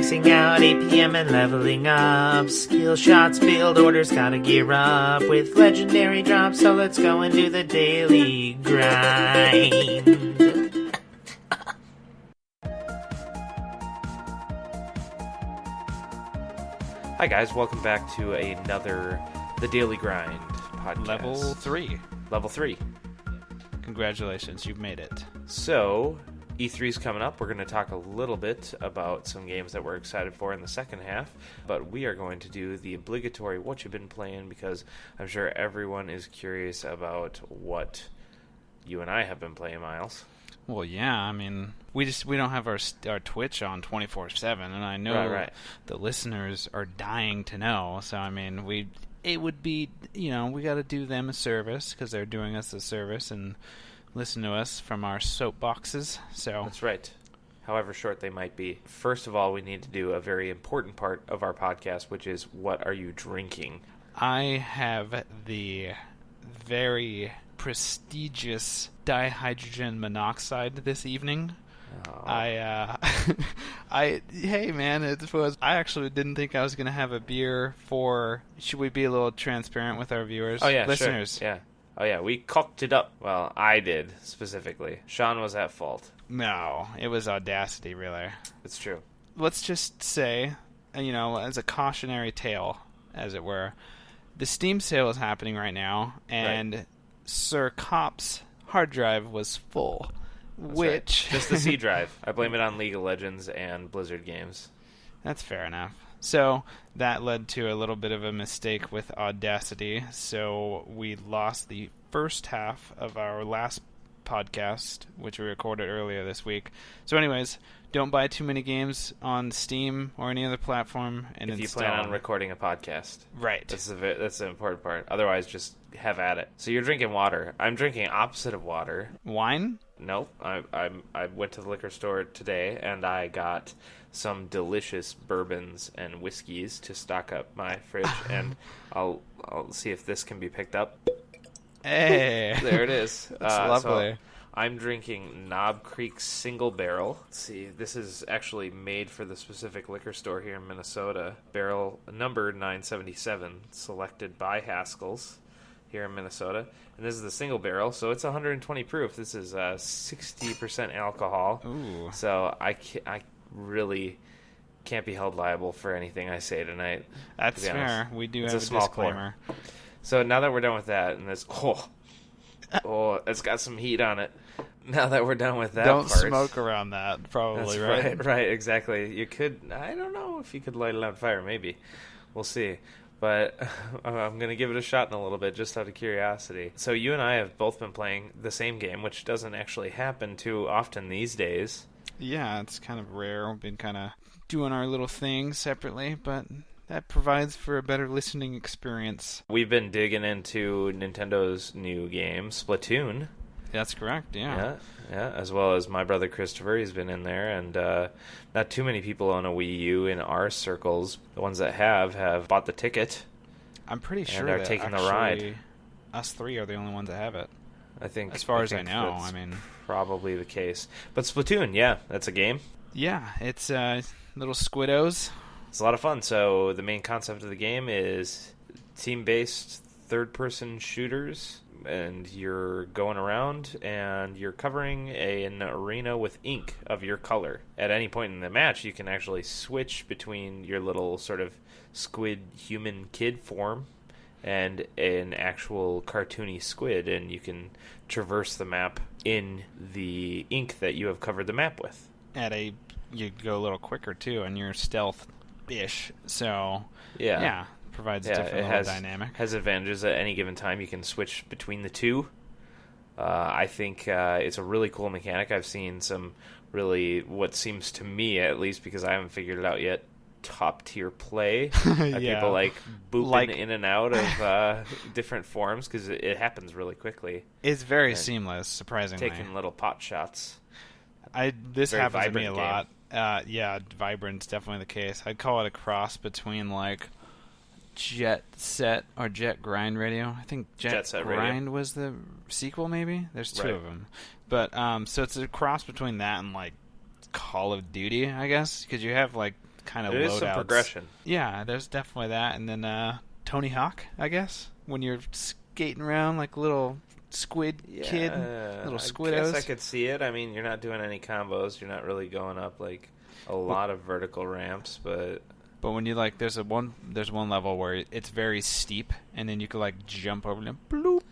maxing out 8 p.m. and leveling up. Skill shots, build orders, gotta gear up with legendary drops. So let's go and do the daily grind. Hi guys, welcome back to another The Daily Grind podcast. Level 3. Congratulations, you've made it. So, E3's coming up. We're going to talk a little bit about some games that we're excited for in the second half, but we are going to do the obligatory what you've been playing, because I'm sure everyone is curious about what you and I have been playing, Miles. Well, yeah, I mean, we don't have our Twitch on 24/7, and I know the listeners are dying to know. So, I mean, it would be, we got to do them a service because they're doing us a service and listen to us from our soapboxes. So that's right. However short they might be. First of all, we need to do a very important part of our podcast, which is what are you drinking? I have the very prestigious dihydrogen monoxide this evening. Oh. Hey man, I actually didn't think I was going to have a beer for, should we be a little transparent with our viewers? Oh yeah, listeners? Sure. Yeah. Oh yeah, we cocked it up. Well, I did, specifically. Shaun was at fault. No, it was Audacity, really. It's true. Let's just say, as a cautionary tale, as it were, the Steam sale is happening right now, and Sir Cop's hard drive was full. That's just the C drive. I blame it on League of Legends and Blizzard games. That's fair enough. So that led to a little bit of a mistake with Audacity. So we lost the first half of our last podcast, which we recorded earlier this week. So anyways, don't buy too many games on Steam or any other platform. And if you plan on recording a podcast. Right. That's the important part. Otherwise, just have at it. So you're drinking water. I'm drinking opposite of water. Wine? Nope. I went to the liquor store today, and I got some delicious bourbons and whiskeys to stock up my fridge, and I'll see if this can be picked up. Hey, there it is. That's lovely. So I'm drinking Knob Creek Single Barrel. Let's see, this is actually made for the specific liquor store here in Minnesota. Barrel number 977, selected by Haskell's here in Minnesota. And this is the single barrel, so it's 120 proof. This is 60% alcohol. Ooh. So I really can't be held liable for anything I say tonight. That's fair. We do have a small disclaimer. Pour. So now that we're done with that, and this it's got some heat on it. Now that we're done with that, don't smoke around that. Probably That's right, exactly. You could. I don't know if you could light it on fire. Maybe we'll see. But I'm going to give it a shot in a little bit, just out of curiosity. So you and I have both been playing the same game, which doesn't actually happen too often these days. Yeah, it's kind of rare. We've been kind of doing our little thing separately, but that provides for a better listening experience. We've been digging into Nintendo's new game, Splatoon. That's correct, yeah. Yeah, as well as my brother Christopher. He's been in there, and not too many people own a Wii U in our circles. The ones that have bought the ticket. I'm pretty sure and are taking the ride. Us three are the only ones that have it. I think, as far as I know, I mean, probably the case. But Splatoon, yeah, that's a game. Yeah, it's little squiddos. It's a lot of fun. So the main concept of the game is team-based third-person shooters, and you're going around and you're covering an arena with ink of your color. At any point in the match, you can actually switch between your little sort of squid human kid form and an actual cartoony squid, and you can traverse the map in the ink that you have covered the map with. You go a little quicker too, and you're stealth-ish, so yeah. Provides a different dynamic. Has advantages at any given time. You can switch between the two. I think it's a really cool mechanic. I've seen some really, what seems to me at least, because I haven't figured it out yet, top tier play. People booping in and out of different forms, because it happens really quickly. It's very seamless, surprisingly. Taking little pot shots. This happens to me a lot. Vibrant's definitely the case. I'd call it a cross between Jet Set or Jet Grind Radio. I think Jet Set Grind Radio was the sequel, maybe? There's two of them. But, so it's a cross between that and, Call of Duty, I guess, because you have, kind of There loadouts. is some progression. Yeah, there's definitely that. And then Tony Hawk, I guess, when you're skating around like a little squid kid, little squiddos. I guess I could see it. I mean, you're not doing any combos. You're not really going up like a lot of vertical ramps, but when you like, there's one level where it's very steep, and then you could like jump over and bloop,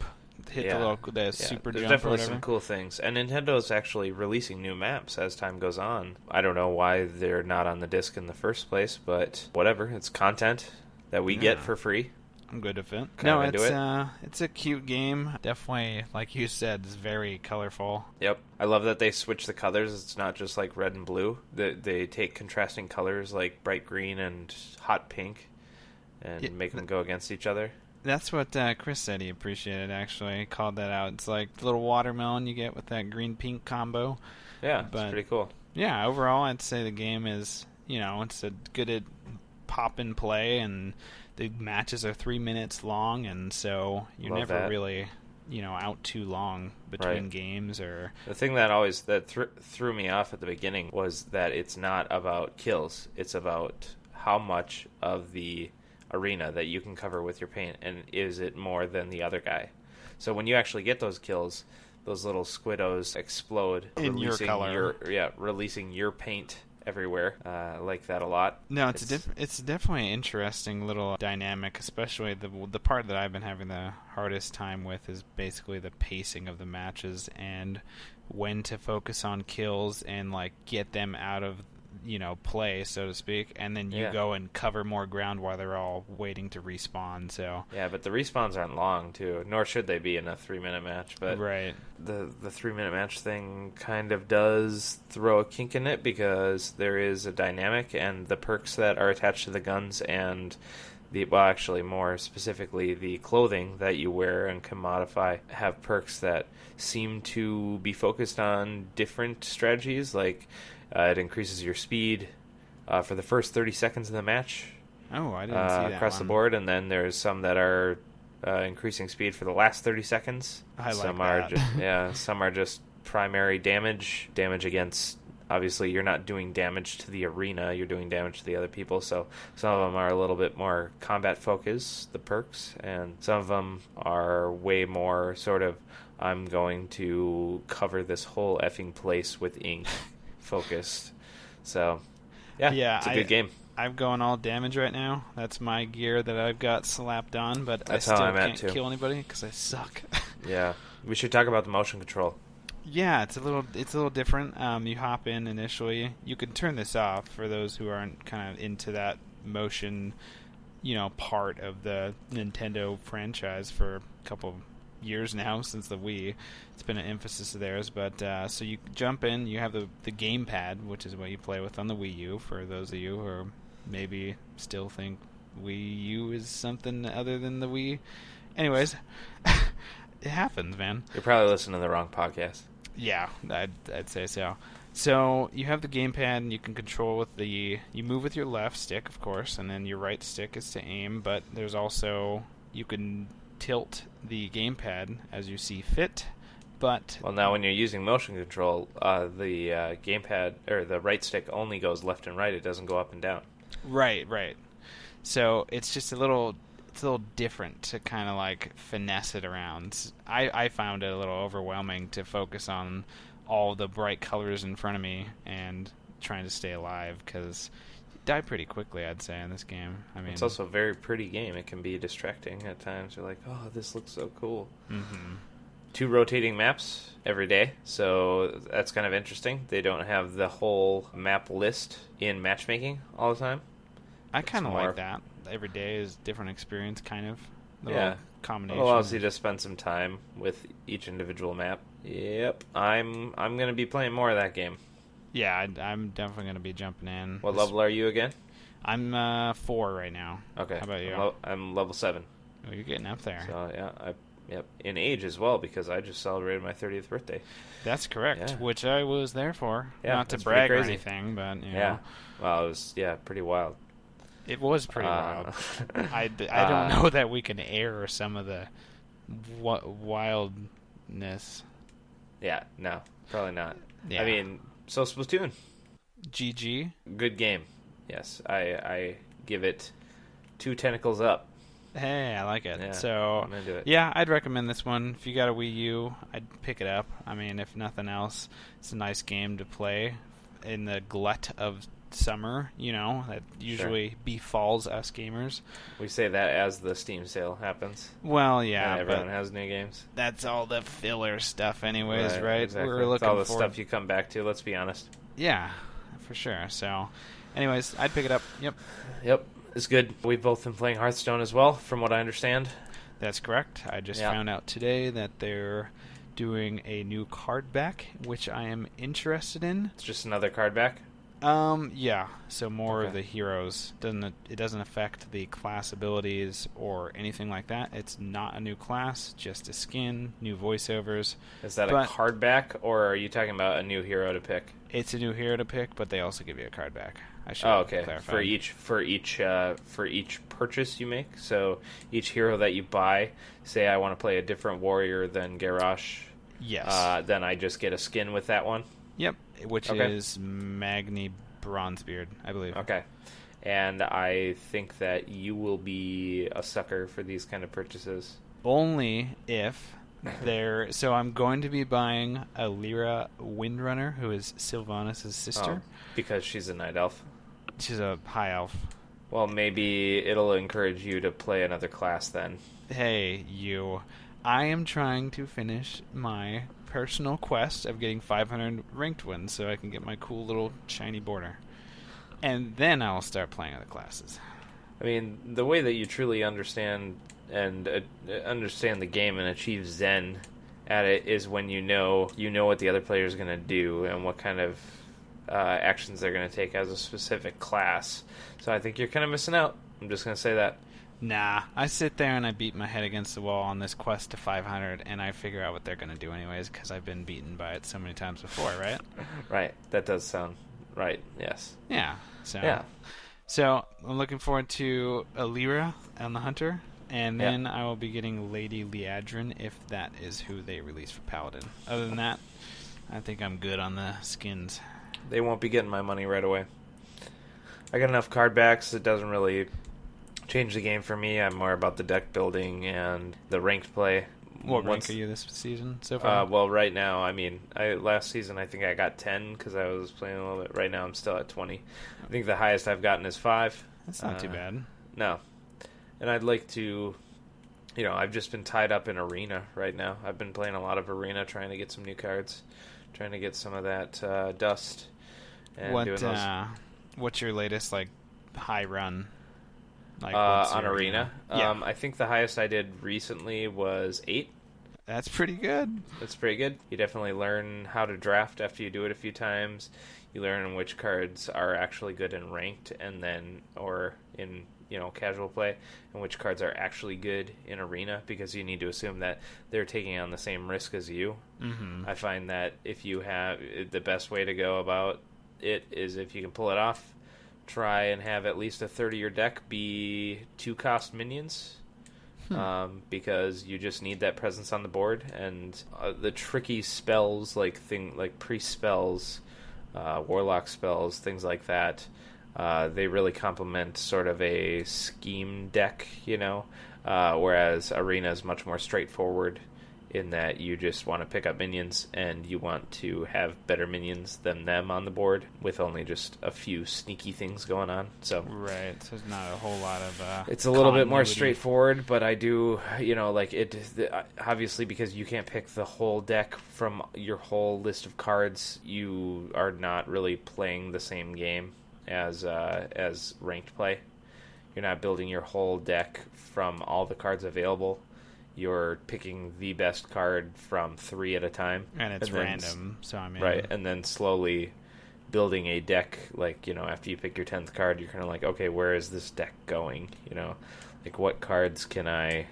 hit the super there's jump. Definitely some cool things. And Nintendo's actually releasing new maps as time goes on. I don't know why they're not on the disc in the first place, but whatever. It's content that we get for free. I'm good with it. Kind of into it. It's a cute game. Definitely, like you said, it's very colorful. Yep. I love that they switch the colors. It's not just like red and blue. They take contrasting colors like bright green and hot pink and make them go against each other. That's what Chris said he appreciated, actually. He called that out. It's like the little watermelon you get with that green-pink combo. Yeah, it's pretty cool. Yeah, overall, I'd say the game is, it's a good at pop and play, and the matches are 3 minutes long, and so you're never really, out too long between games. Or the thing that threw me off at the beginning was that it's not about kills. It's about how much of the arena that you can cover with your paint, and is it more than the other guy? So when you actually get those kills, those little squiddos explode in your color. Releasing your paint everywhere. I like that a lot. No, it's definitely an interesting little dynamic, especially the part that I've been having the hardest time with is basically the pacing of the matches and when to focus on kills and like get them out of play, so to speak, and then you go and cover more ground while they're all waiting to respawn. So yeah, but the respawns aren't long too, nor should they be in a 3-minute match. But the 3-minute match thing kind of does throw a kink in it because there is a dynamic and the perks that are attached to the guns and actually more specifically the clothing that you wear and can modify have perks that seem to be focused on different strategies. Like it increases your speed for the first 30 seconds of the match. Oh, I didn't see that across the board, and then there's some that are increasing speed for the last 30 seconds. Some are just primary damage against. Obviously, you're not doing damage to the arena, you're doing damage to the other people, so some of them are a little bit more combat-focused, the perks, and some of them are way more sort of, I'm going to cover this whole effing place with ink focused. So, yeah, it's a good game. I'm going all damage right now. That's my gear that I've got slapped on, but I still can't kill anybody because I suck. Yeah, we should talk about the motion control. Yeah, it's a little different. You hop in initially. You can turn this off for those who aren't kind of into that motion, part of the Nintendo franchise for a couple of years now since the Wii. It's been an emphasis of theirs. But so you jump in. You have the gamepad, which is what you play with on the Wii U. For those of you who are maybe still think Wii U is something other than the Wii. Anyways, it happens, man. You're probably listening to the wrong podcast. Yeah, I'd say so. So you have the gamepad, and you can control with you move with your left stick, of course, and then your right stick is to aim. But there's also you can tilt the gamepad as you see fit. But now when you're using motion control, the gamepad or the right stick only goes left and right. It doesn't go up and down. Right. So it's just a little different to kind of like finesse it around. I found it a little overwhelming to focus on all the bright colors in front of me and trying to stay alive because you die pretty quickly, I'd say, in this game. I mean, it's also a very pretty game. It can be distracting at times. You're like, oh, this looks so cool. Mm-hmm. 2 rotating maps every day, so that's kind of interesting. They don't have the whole map list in matchmaking all the time. I kind of like that. Every day is different experience, kind of. Combination. It allows you to spend some time with each individual map. Yep, I'm going to be playing more of that game. Yeah, I'm definitely going to be jumping in. What level are you again? I'm 4 right now. Okay. How about you? I'm level 7. Oh, you're getting up there. So yeah, in age as well because I just celebrated my 30th birthday. That's correct, which I was there for. Yeah, not to brag or anything, but yeah. Well, it was pretty wild. It was pretty wild. I don't know that we can air some of the wildness. Yeah, no, probably not. Yeah. I mean, so Splatoon. GG. Good game. Yes, I give it 2 tentacles up. Hey, I like it. Yeah, So, I'm into it. yeah, I'd recommend this one. If you got a Wii U, I'd pick it up. I mean, if nothing else, it's a nice game to play in the glut of summer, that usually befalls us gamers. We say that as the Steam sale happens. Well, yeah, and everyone but has new games. that's all the filler stuff anyways, right? Exactly. We're It's all the forward. stuff you come back to, let's be honest. Yeah, for sure. So, anyways, I'd pick it up. Yep, it's good. We've both been playing Hearthstone as well, from what I understand. That's correct. I just found out today that they're doing a new card back, which I am interested in. It's just another card back? Yeah. So more of the heroes. It doesn't affect the class abilities or anything like that. It's not a new class, just a skin, new voiceovers. Is that a card back, or are you talking about a new hero to pick? It's a new hero to pick, but they also give you a card back. I should clarify. For each purchase you make. So each hero that you buy, say I want to play a different warrior than Garrosh. Yes. Then I just get a skin with that one. Yep, which is Magni Bronzebeard, I believe. Okay. And I think that you will be a sucker for these kind of purchases. Only if they're... So I'm going to be buying a Lyra Windrunner, who is Sylvanas' sister. Oh, because she's a night elf. She's a high elf. Well, maybe it'll encourage you to play another class then. Hey, you. I am trying to finish my personal quest of getting 500 ranked wins so I can get my cool little shiny border. And then I'll start playing other classes. I mean, the way that you truly understand understand the game and achieve zen at it is when you know what the other player is going to do and what kind of actions they're going to take as a specific class. So I think you're kind of missing out. I'm just going to say that. Nah, I sit there and I beat my head against the wall on this quest to 500, and I figure out what they're going to do anyways, because I've been beaten by it so many times before, right? Right. That does sound right, yes. Yeah. Yeah. So I'm looking forward to Alira and the Hunter, and then I will be getting Lady Liadrin if that is who they release for Paladin. Other than that, I think I'm good on the skins. They won't be getting my money right away. I got enough card backs. It doesn't really change the game for me. I'm more about the deck building and the ranked play. What rank are you this season so far? Well, right now, I mean, last season I think I got 10 because I was playing a little bit. Right now I'm still at 20. I think the highest I've gotten is 5. That's not too bad. No. And I'd like to, I've just been tied up in Arena right now. I've been playing a lot of Arena, trying to get some new cards, trying to get some of that dust. And doing those. What's your latest, high run? On Arena? Yeah. I think the highest I did recently was 8. That's pretty good. That's pretty good. You definitely learn how to draft after you do it a few times. You learn which cards are actually good in ranked or in casual play, and which cards are actually good in Arena, because you need to assume that they're taking on the same risk as you. Mm-hmm. I find that if you have the best way to go about it is if you can pull it off, try and have at least a third of your deck be 2-cost minions. Because you just need that presence on the board, and the tricky spells like priest spells, warlock spells, things like that, they really complement sort of a scheme deck, whereas Arena is much more straightforward in that you just want to pick up minions and you want to have better minions than them on the board with only just a few sneaky things going on. So right, so there's not a whole lot of it's a little bit more straightforward, but I do, obviously because you can't pick the whole deck from your whole list of cards, you are not really playing the same game as ranked play. You're not building your whole deck from all the cards available. You're picking the best card from 3 at a time. And it's random, so I mean... Right, and then slowly building a deck, after you pick your 10th card, you're kind of like, okay, where is this deck going? What cards can I...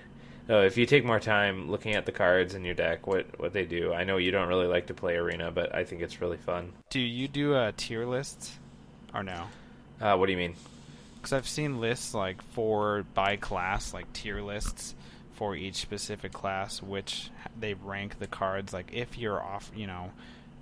No, if you take more time looking at the cards in your deck, what they do. I know you don't really like to play Arena, but I think it's really fun. Do you do tier lists, or no? What do you mean? Because I've seen lists, by class, tier lists for each specific class, which they rank the cards. If you're off,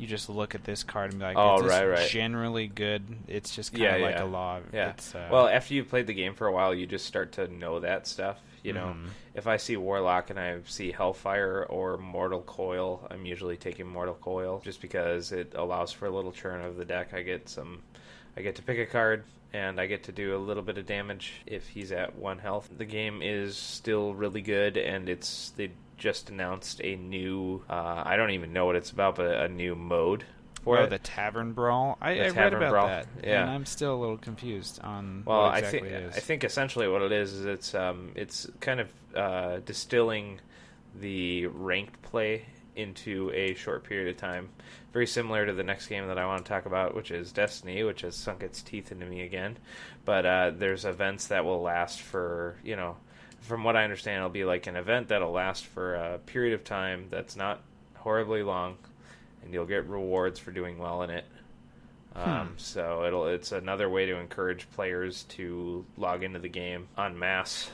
you just look at this card and be like, Oh, is this right. generally good? It's just kind of like a law. Yeah. It's, well, after you've played the game for a while, you just start to know that stuff. You know, if I see Warlock and I see Hellfire or Mortal Coil, I'm usually taking Mortal Coil just because it allows for a little churn of the deck. I get to pick a card, and I get to do a little bit of damage if he's at 1 health. The game is still really good, and they just announced a new, I don't even know what it's about, but a new mode for it. The Tavern Brawl? I read Tavern about Brawl, that, yeah. and I'm still a little confused on Well, what exactly it is. I think essentially what it is it's kind of distilling the ranked play into a short period of time. Very similar to the next game that I want to talk about, which is Destiny, which has sunk its teeth into me again. But there's events that will last for, from what I understand, it'll be like an event that'll last for a period of time that's not horribly long, and you'll get rewards for doing well in it. So it's another way to encourage players to log into the game en masse.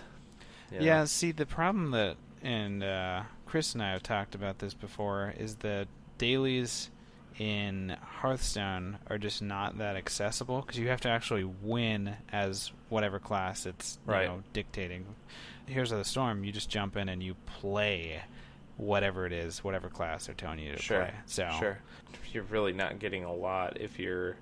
Yeah, see, the problem that, and Chris and I have talked about this before, is that dailies in Hearthstone are just not that accessible, because you have to actually win as whatever class it's dictating. Here's the Storm, you just jump in and you play whatever it is, whatever class they're telling you to play. Sure. You're really not getting a lot if you're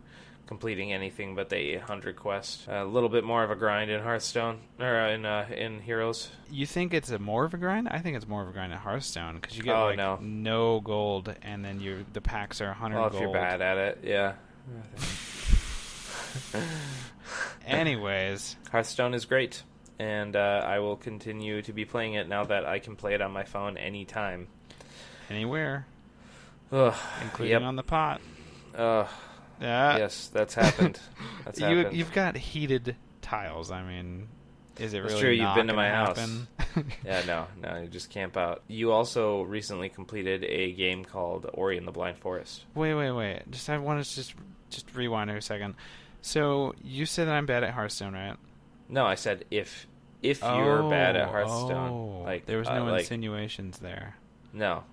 completing anything but the 800 quest. A little bit more of a grind in Hearthstone, or in Heroes. You think it's more of a grind? I think it's more of a grind in Hearthstone, because you get no gold, and then the packs are 100 gold. Well, if you're bad at it, yeah. Anyways. Hearthstone is great, and I will continue to be playing it now that I can play it on my phone anytime. Anywhere. Ugh, including on the pot. Yes, that's happened. You've got heated tiles. I mean, is it that's really true? You've been to my happen? house. Yeah, no, you just camp out. You also recently completed a game called Ori and the Blind Forest. Wait. I want to just rewind here a second. So you said that I'm bad at Hearthstone, right? No, I said if you're bad at Hearthstone, like there was no insinuations there. No.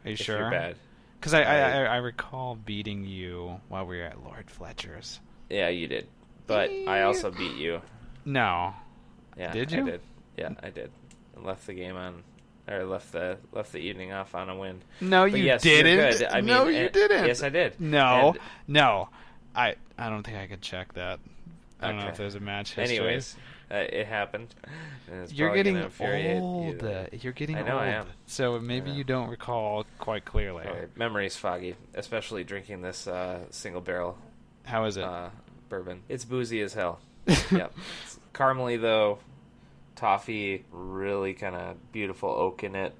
Are you if sure? You're bad. Because I recall beating you while we were at Lord Fletcher's. Yeah, you did. But I also beat you. No. Yeah, did you? I did. Yeah, I did. I left the game on, or left the evening off on a win. No, but you yes, didn't. You're good. I mean, you didn't. Yes, I did. No. I don't think I could check that. I don't know if there's a match history. Anyways, it happened. You're getting old. You're getting old. I know I am. So maybe you don't recall quite clearly. Memory's foggy, especially drinking this single barrel. How is it? Bourbon. It's boozy as hell. Yep. It's caramely though, toffee, really kind of beautiful oak in it.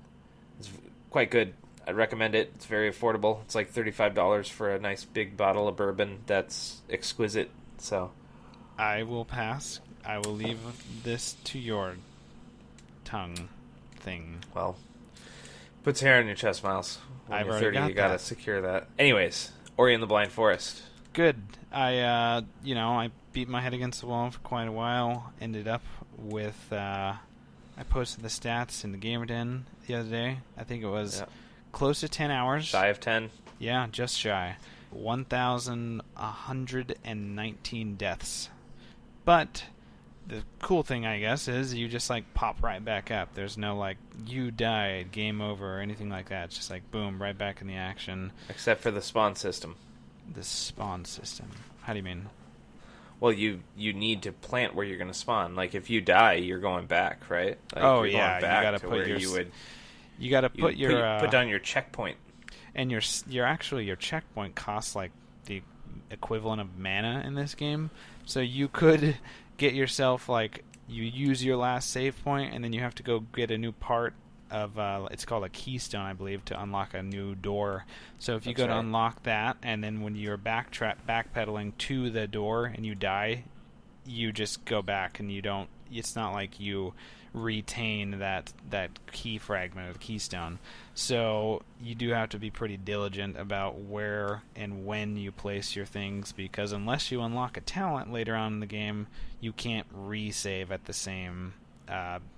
It's quite good. I'd recommend it. It's very affordable. It's like $35 for a nice big bottle of bourbon. That's exquisite. So, I will pass. I will leave this to your tongue thing. Well, puts hair on your chest, Miles. When I've you're already 30, got you gotta that. secure that. Anyways, Ori and the Blind Forest. Good. I beat my head against the wall for quite a while. Ended up with, I posted the stats in the Gamer Den the other day. I think it was close to 10 hours. Shy of 10? Yeah, just shy. 1,119 deaths. But the cool thing, I guess, is you just pop right back up. There's no you died, game over, or anything like that. It's just boom, right back in the action. Except for the spawn system. The spawn system. How do you mean? Well, you need to plant where you're going to spawn. Like if you die, you're going back, right? You're going back you gotta to put where your. You would. You got to put put down your checkpoint. And your checkpoint costs the equivalent of mana in this game. So you could get yourself you use your last save point, and then you have to go get a new part of it's called a keystone, I believe, to unlock a new door. So if you go to unlock that, and then when you're backpedaling to the door and you die, you just go back, and you don't. It's not like you retain that key fragment of the keystone. So you do have to be pretty diligent about where and when you place your things, because unless you unlock a talent later on in the game, you can't resave at the same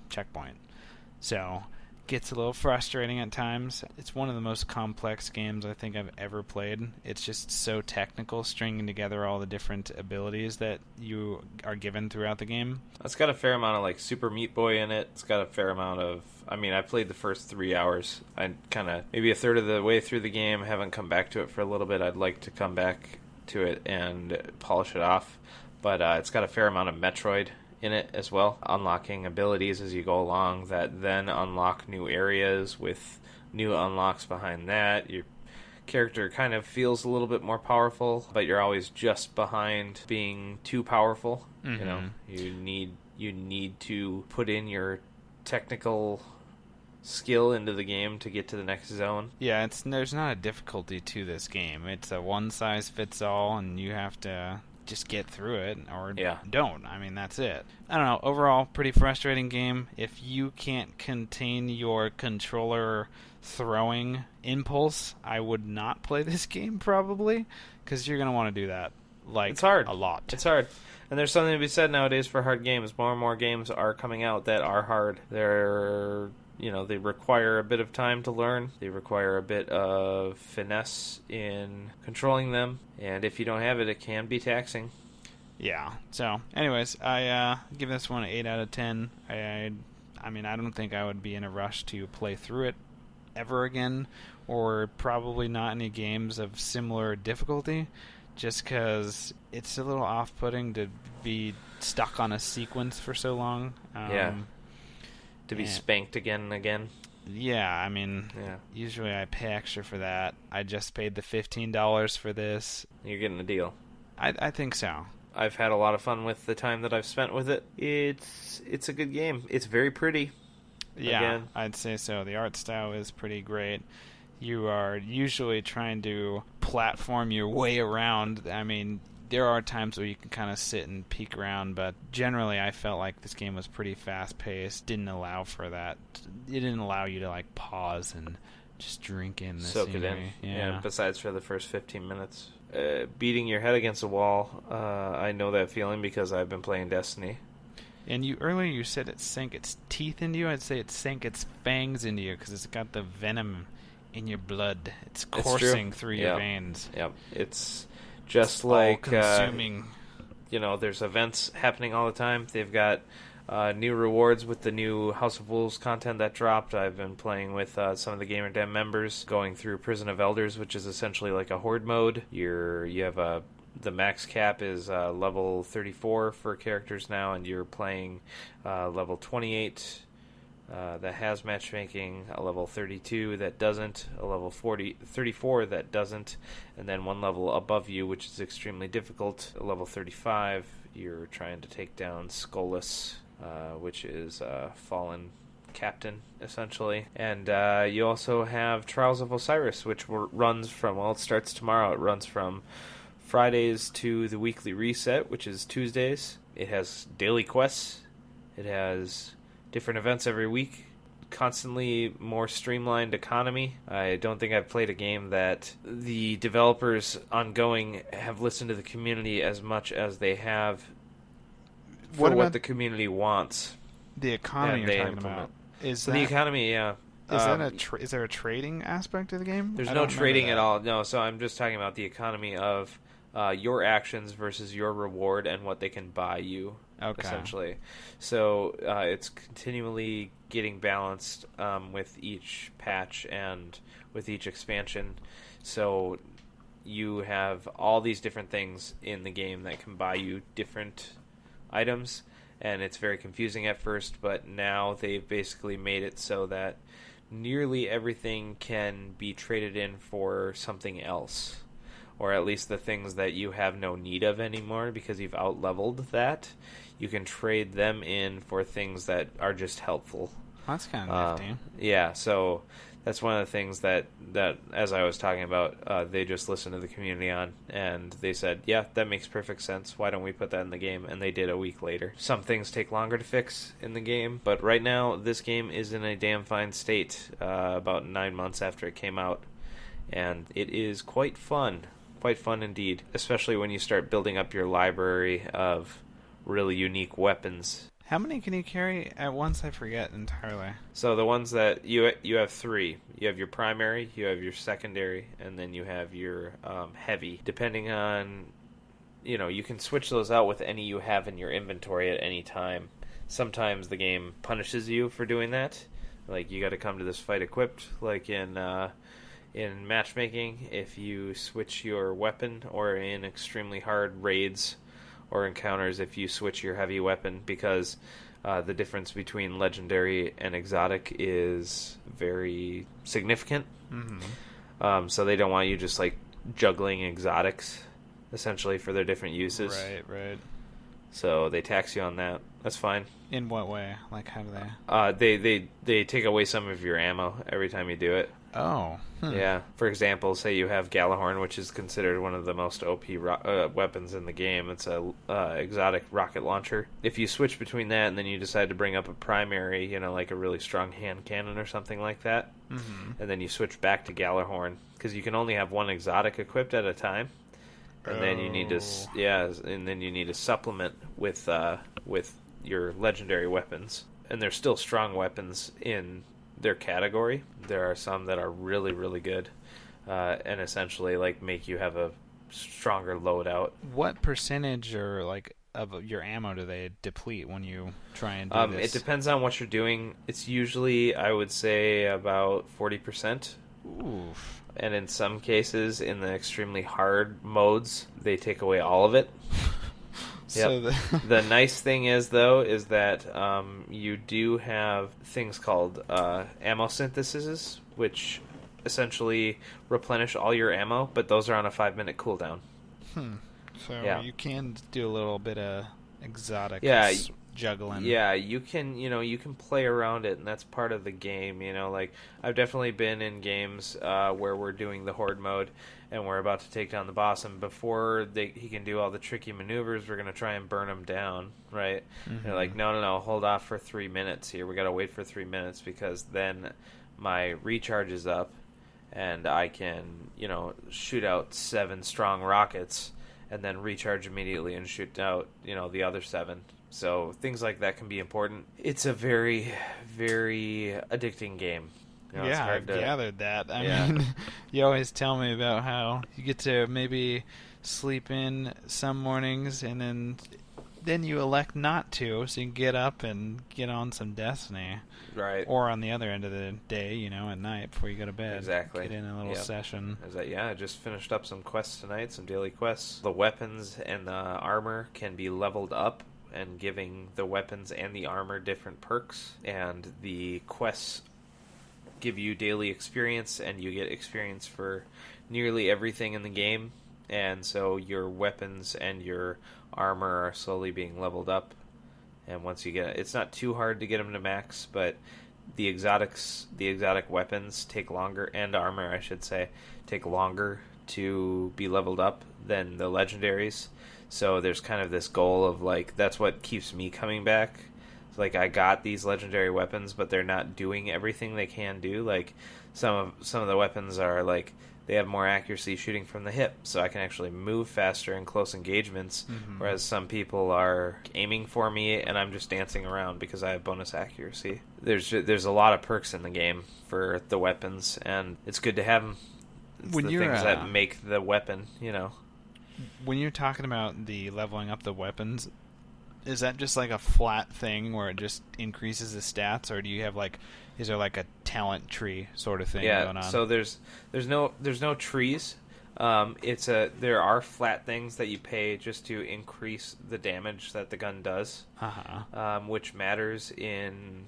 checkpoint. So gets a little frustrating at times. It's one of the most complex games I think I've ever played. It's just so technical, stringing together all the different abilities that you are given throughout the game. It's got a fair amount of like Super Meat Boy in it. It's got a fair amount of, I mean, I played the first 3 hours. I kind of, maybe a third of the way through the game, haven't come back to it for a little bit. I'd like to come back to it and polish it off. But it's got a fair amount of Metroid in it as well, unlocking abilities as you go along that then unlock new areas with new unlocks behind that. Your character kind of feels a little bit more powerful, but you're always just behind being too powerful. Mm-hmm. You know, you need to put in your technical skill into the game to get to the next zone. Yeah, there's not a difficulty to this game. It's a one size fits all, and you have to just get through it or don't. I mean, that's it. I don't know. Overall, pretty frustrating game. If you can't contain your controller throwing impulse, I would not play this game probably, because you're going to want to do that it's hard. a lot. It's hard. And there's something to be said nowadays for hard games. More and more games are coming out that are hard. They require a bit of time to learn. They require a bit of finesse in controlling them. And if you don't have it, it can be taxing. Yeah. So, anyways, I give this one an 8 out of 10. I mean, I don't think I would be in a rush to play through it ever again, or probably not any games of similar difficulty, just because it's a little off-putting to be stuck on a sequence for so long. To be spanked again and again. Yeah, I mean, usually I pay extra for that. I just paid the $15 for this. You're getting a deal. I think so. I've had a lot of fun with the time that I've spent with it. It's a good game. It's very pretty. Yeah, again. I'd say so. The art style is pretty great. You are usually trying to platform your way around. I mean, there are times where you can kind of sit and peek around, but generally I felt like this game was pretty fast-paced. Didn't allow for that. It didn't allow you to like pause and just drink in the soak scenery. it in. Yeah. Besides for the first 15 minutes, beating your head against a wall. I know that feeling because I've been playing Destiny. And earlier you said it sank its teeth into you. I'd say it sank its fangs into you because it's got the venom in your blood. It's coursing through your veins. Yep. It's just like all-consuming. There's events happening all the time. They've got new rewards with the new House of Wolves content that dropped. I've been playing with some of the Gamer Den members, going through Prison of Elders, which is essentially like a horde mode. You have the max cap is level 34 for characters now, and you're playing level 28 that has matchmaking, a level 32 that doesn't, a level 34 that doesn't, and then one level above you, which is extremely difficult, a level 35. You're trying to take down Skolas, which is a fallen captain, essentially. And you also have Trials of Osiris, which runs from, it starts tomorrow. It runs from Fridays to the weekly reset, which is Tuesdays. It has daily quests. It has different events every week. Constantly more streamlined economy. I don't think I've played a game that the developers ongoing have listened to the community as much as they have for what the community wants. The economy you're talking about. The economy, yeah. Is there a trading aspect to the game? There's no trading at all. No, so I'm just talking about the economy of your actions versus your reward and what they can buy you, essentially. So it's continually getting balanced with each patch and with each expansion. So you have all these different things in the game that can buy you different items, and it's very confusing at first, but now they've basically made it so that nearly everything can be traded in for something else, or at least the things that you have no need of anymore because you've out-leveled that. You can trade them in for things that are just helpful. That's kind of nifty. Yeah, so that's one of the things that as I was talking about, they just listened to the community on, and they said, yeah, that makes perfect sense. Why don't we put that in the game? And they did a week later. Some things take longer to fix in the game, but right now, this game is in a damn fine state about 9 months after it came out, and it is quite fun. Quite fun indeed, especially when you start building up your library of really unique weapons. How many can you carry at once? I forget entirely. So the ones that you have three. You have your primary, you have your secondary, and then you have your heavy. Depending on, you can switch those out with any you have in your inventory at any time. Sometimes the game punishes you for doing that. Like, you got to come to this fight equipped, like in matchmaking, if you switch your weapon, or in extremely hard raids or encounters if you switch your heavy weapon, because the difference between legendary and exotic is very significant. Mm-hmm. So they don't want you just like juggling exotics essentially for their different uses. Right. So they tax you on that. That's fine. In what way? Like, how do they? They take away some of your ammo every time you do it. Oh. Yeah. For example, say you have Galahorn, which is considered one of the most OP weapons in the game. It's a exotic rocket launcher. If you switch between that and then you decide to bring up a primary, like a really strong hand cannon or something like that, and then you switch back to Galahorn, because you can only have one exotic equipped at a time, and then you need to supplement with your legendary weapons, and they're still strong weapons in their category. There are some that are really, really good, and essentially like make you have a stronger loadout. What percentage of your ammo do they deplete when you try and do this? It depends on what you're doing. It's usually, I would say, about 40%. Oof. And in some cases, in the extremely hard modes, they take away all of it. So The nice thing is that you do have things called ammo syntheses, which essentially replenish all your ammo, but those are on a 5-minute cooldown. So you can do a little bit of exotic juggling. Yeah, you can play around it, and that's part of the game. Like, I've definitely been in games where we're doing the horde mode, and we're about to take down the boss, and before he can do all the tricky maneuvers, we're going to try and burn him down, right? Mm-hmm. They're like, no, hold off for 3 minutes here. We got to wait for 3 minutes, because then my recharge is up, and I can, shoot out 7 strong rockets, and then recharge immediately and shoot out, the other 7. So things like that can be important. It's a very, very addicting game. I've gathered that. I mean, you always tell me about how you get to maybe sleep in some mornings, and then you elect not to, so you can get up and get on some Destiny. Right. Or on the other end of the day, at night before you go to bed. Exactly. Get in a little session. I just finished up some quests tonight, some daily quests. The weapons and the armor can be leveled up, and giving the weapons and the armor different perks. And the quests give you daily experience, and you get experience for nearly everything in the game. And so your weapons and your armor are slowly being leveled up. And once you get it's not too hard to get them to max, but the exotic weapons take longer, and armor, I should say, take longer to be leveled up than the legendaries. So there's kind of this goal of, like, that's what keeps me coming back. It's like, I got these legendary weapons, but they're not doing everything they can do. Like, some of the weapons are, like, they have more accuracy shooting from the hip, so I can actually move faster in close engagements, whereas some people are aiming for me, and I'm just dancing around because I have bonus accuracy. There's a lot of perks in the game for the weapons, and it's good to have them. It's the things that make the weapon, When you're talking about the leveling up the weapons, is that just like a flat thing where it just increases the stats, or do you have is there like a talent tree sort of thing going on? So there's no trees. There are flat things that you pay just to increase the damage that the gun does, which matters in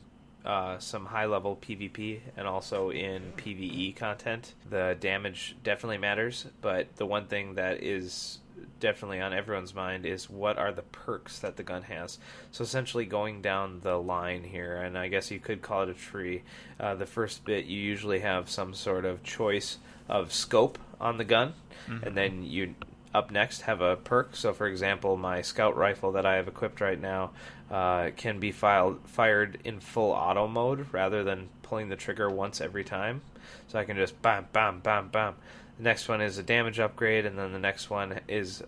some high level PvP and also in PvE content. The damage definitely matters, but the one thing that is definitely on everyone's mind is what are the perks that the gun has. So essentially going down the line here, and I guess you could call it a tree, the first bit you usually have some sort of choice of scope on the gun, and then you up next have a perk. So for example, my scout rifle that I have equipped right now can be fired in full auto mode rather than pulling the trigger once every time. So I can just bam, bam, bam, bam. The next one is a damage upgrade, and then the next one is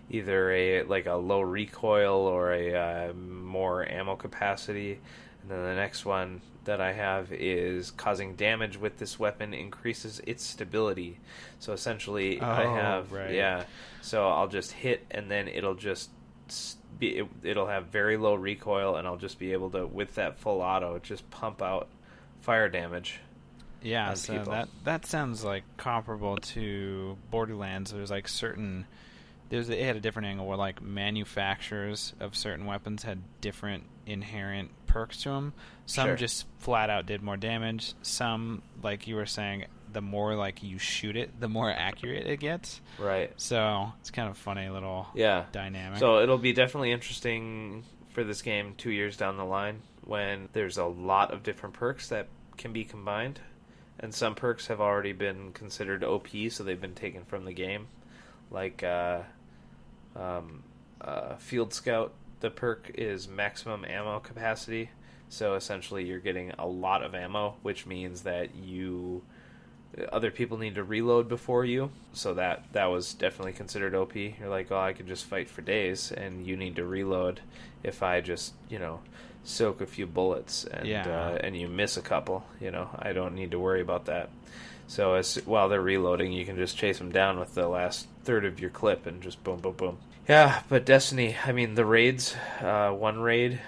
either a low recoil or a more ammo capacity. And then the next one that I have is causing damage with this weapon increases its stability. So essentially, I have So I'll just hit, and then it'll just it'll have very low recoil, and I'll just be able to, with that full auto, just pump out fire damage. Yeah, so that sounds like comparable to Borderlands. There's like certain... it had a different angle where like manufacturers of certain weapons had different inherent perks to them. Some just flat out did more damage. Some, like you were saying, the more like you shoot it, the more accurate it gets. Right. So it's kind of funny little dynamic. So it'll be definitely interesting for this game 2 years down the line when there's a lot of different perks that can be combined. And some perks have already been considered OP, so they've been taken from the game. Like Field Scout, the perk is maximum ammo capacity. So essentially you're getting a lot of ammo, which means that other people need to reload before you. So that was definitely considered OP. You're like, oh, I could just fight for days, and you need to reload if I just, soak a few bullets and you miss a couple. I don't need to worry about that. So while they're reloading, you can just chase them down with the last third of your clip and just boom, boom, boom. Yeah, but Destiny, I mean, the raids, one raid,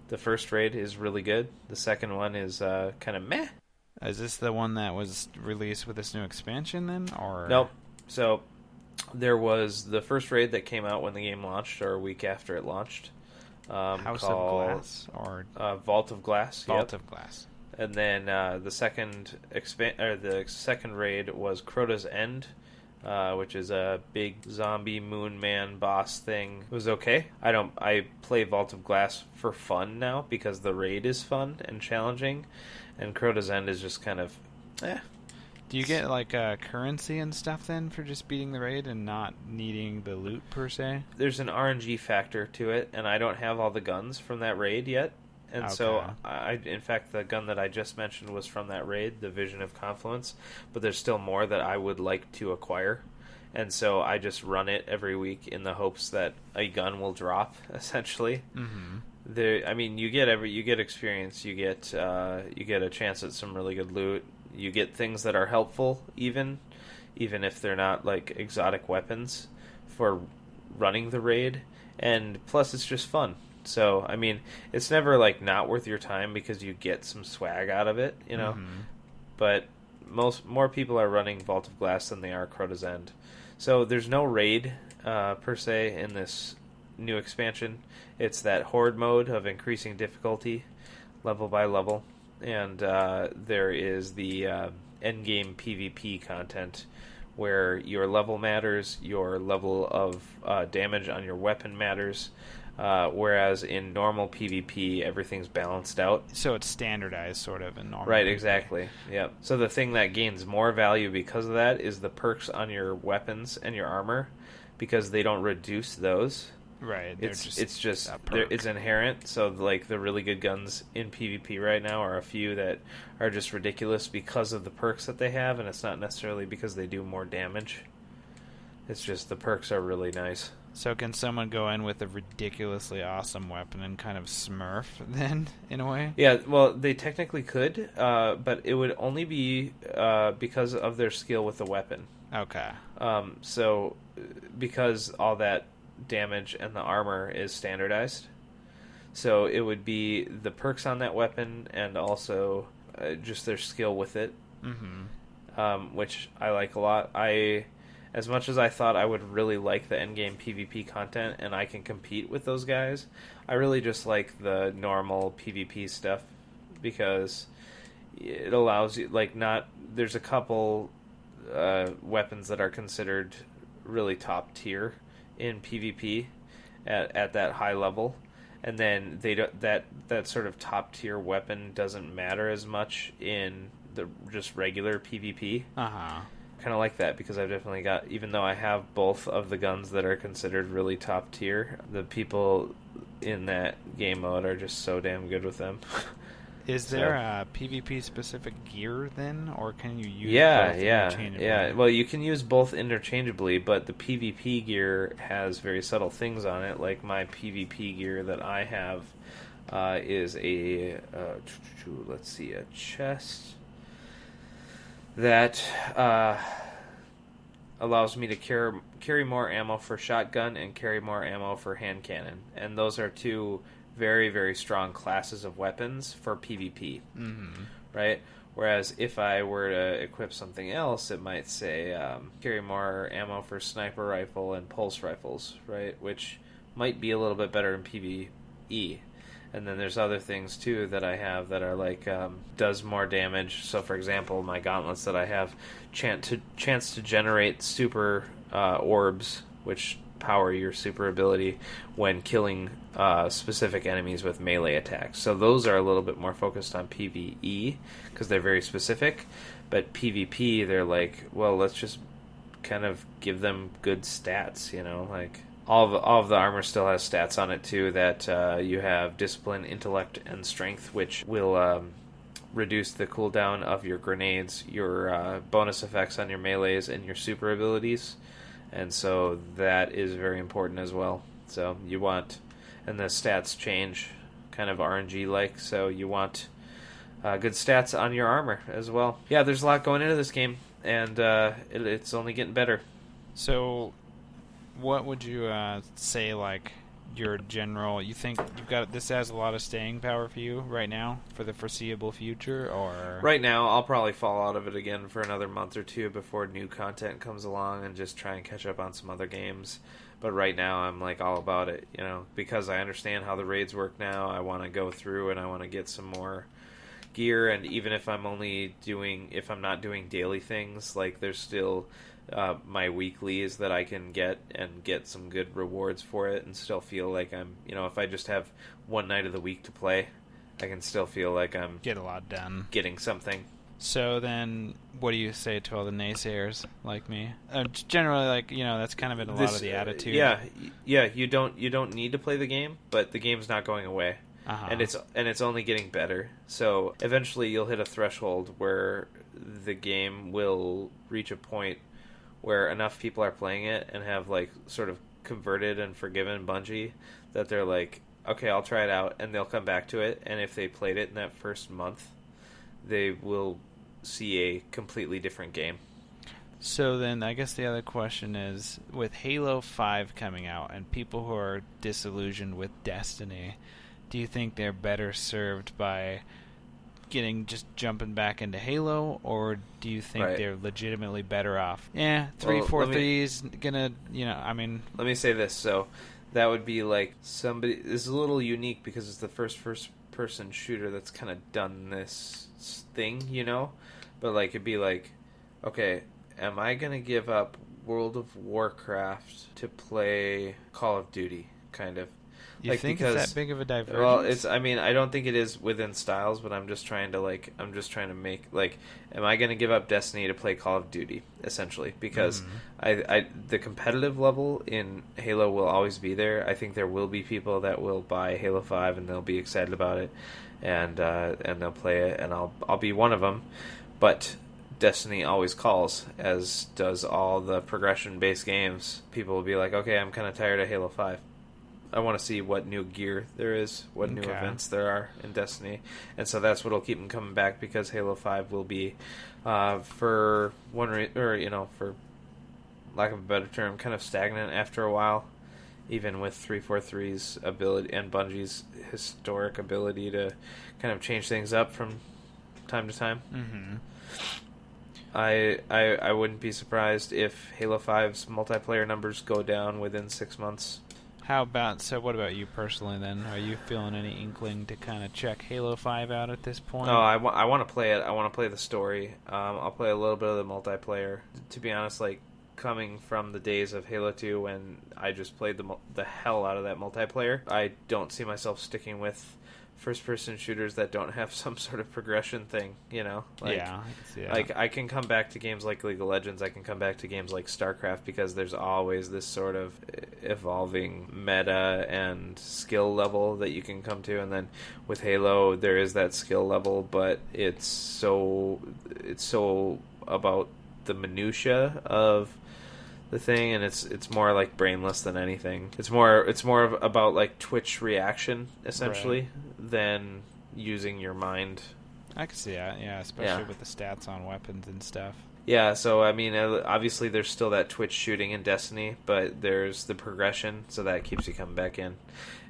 the first raid is really good. The second one is kind of meh. Is this the one that was released with this new expansion then? Or Nope. So there was the first raid that came out when the game launched, or a week after it launched. House of Glass? Or Vault of Glass. Vault of Glass. And then the second raid was Crota's End, which is a big zombie moon man boss thing. It was okay. I play Vault of Glass for fun now because the raid is fun and challenging, and Crota's End is just kind of Do you get like currency and stuff then for just beating the raid and not needing the loot per se? There's an RNG factor to it, and I don't have all the guns from that raid yet. And so, in fact, the gun that I just mentioned was from that raid, the Vision of Confluence, but there's still more that I would like to acquire. And so I just run it every week in the hopes that a gun will drop, essentially. Mm-hmm. You get experience, you get a chance at some really good loot, you get things that are helpful, even if they're not like exotic weapons for running the raid, and plus it's just fun. So, I mean, it's never, like, not worth your time because you get some swag out of it, Mm-hmm. But more people are running Vault of Glass than they are Crota's End. So, there's no raid, per se, in this new expansion. It's that horde mode of increasing difficulty, level by level. And there is the endgame PvP content, where your level matters, your level of damage on your weapon matters, whereas in normal PvP, everything's balanced out. So it's standardized, sort of, in normal Right, PvP. exactly. Yep. So the thing that gains more value because of that is the perks on your weapons and your armor, because they don't reduce those. Right. It's just it's inherent. So like the really good guns in PvP right now are a few that are just ridiculous because of the perks that they have, and it's not necessarily because they do more damage. It's just the perks are really nice. So can someone go in with a ridiculously awesome weapon and kind of smurf then, in a way? Yeah, well, they technically could, but it would only be because of their skill with the weapon. Okay. So because all that damage and the armor is standardized, so it would be the perks on that weapon and also just their skill with it, which I like a lot. As much as I thought I would really like the endgame PvP content and I can compete with those guys, I really just like the normal PvP stuff because it allows you, there's a couple weapons that are considered really top tier in PvP at that high level, and then that sort of top tier weapon doesn't matter as much in the just regular PvP. Kind of like that because I've definitely got, even though I have both of the guns that are considered really top tier, the people in that game mode are just so damn good with them. Is there a PvP specific gear then, or can you use both interchangeably? Yeah. Well, you can use both interchangeably, but the PvP gear has very subtle things on it. Like my PvP gear that I have is a let's see, a chest that allows me to carry more ammo for shotgun and carry more ammo for hand cannon, and those are two very, very strong classes of weapons for PvP, right? Whereas if I were to equip something else, it might say carry more ammo for sniper rifle and pulse rifles, right? Which might be a little bit better in PvE. And then there's other things too that I have that are like does more damage. So for example, my gauntlets that I have chance to generate super orbs, which power your super ability when killing specific enemies with melee attacks. So those are a little bit more focused on PvE because they're very specific. But PvP, they're like, well, let's just kind of give them good stats, you know, like all of the armor still has stats on it too. That you have discipline, intellect, and strength, which will reduce the cooldown of your grenades, your bonus effects on your melees, and your super abilities. And so that is very important as well. So you want, and the stats change kind of RNG-like, so you want good stats on your armor as well. Yeah, there's a lot going into this game, and it's only getting better. So what would you say, like, your general, you think you've got, this has a lot of staying power for you right now for the foreseeable future, or? Right now, I'll probably fall out of it again for another month or two before new content comes along and just try and catch up on some other games. But right now, I'm like all about it, you know, because I understand how the raids work now. I want to go through and I want to get some more gear, and even if I'm not doing daily things, like there's still my weeklies that I can get and get some good rewards for it and still feel like I'm, you know, if I just have one night of the week to play, I can still feel like I'm get a lot done, getting something. So then, what do you say to all the naysayers like me? Generally, like, you know, that's kind of been a lot of the attitude. Yeah. You don't need to play the game, but the game's not going away, and it's only getting better. So eventually, you'll hit a threshold where the game will reach a point where enough people are playing it and have like sort of converted and forgiven Bungie that they're like, okay, I'll try it out, and they'll come back to it. And if they played it in that first month, they will see a completely different game. So then I guess the other question is, with Halo 5 coming out and people who are disillusioned with Destiny, do you think they're better served by jumping back into Halo, or do you think they're legitimately better off? 343 is gonna, you know, I mean, let me say this. So that would be like somebody, this is a little unique because it's the first person shooter that's kind of done this thing, you know, but like it'd be like, okay, am I gonna give up World of Warcraft to play Call of Duty, kind of? You like, think it's that big of a divergence? Well, I don't think it is within styles, but I'm just trying to make, like, am I going to give up Destiny to play Call of Duty, essentially? Because the competitive level in Halo will always be there. I think there will be people that will buy Halo 5 and they'll be excited about it, and they'll play it, and I'll be one of them. But Destiny always calls, as does all the progression-based games. People will be like, okay, I'm kind of tired of Halo 5. I want to see what new gear there is, what new events there are in Destiny, and so that's what'll keep them coming back, because Halo 5 will be, for lack of a better term, kind of stagnant after a while, even with 343's ability and Bungie's historic ability to kind of change things up from time to time. I wouldn't be surprised if Halo 5's multiplayer numbers go down within 6 months. What about you personally then? Are you feeling any inkling to kind of check Halo 5 out at this point? Oh, I want to play it. I want to play the story. I'll play a little bit of the multiplayer. To be honest, like, coming from the days of Halo 2 when I just played the hell out of that multiplayer, I don't see myself sticking with first-person shooters that don't have some sort of progression thing, Like, yeah, I can see that. Like, I can come back to games like League of Legends, I can come back to games like StarCraft, because there's always this sort of evolving meta and skill level that you can come to, and then with Halo, there is that skill level, but it's so about the minutia of the thing, and it's more like brainless than anything. It's more about like Twitch reaction essentially than using your mind. I can see that, yeah, especially with the stats on weapons and stuff. Yeah, so I mean, obviously there's still that Twitch shooting in Destiny, but there's the progression, so that keeps you coming back in.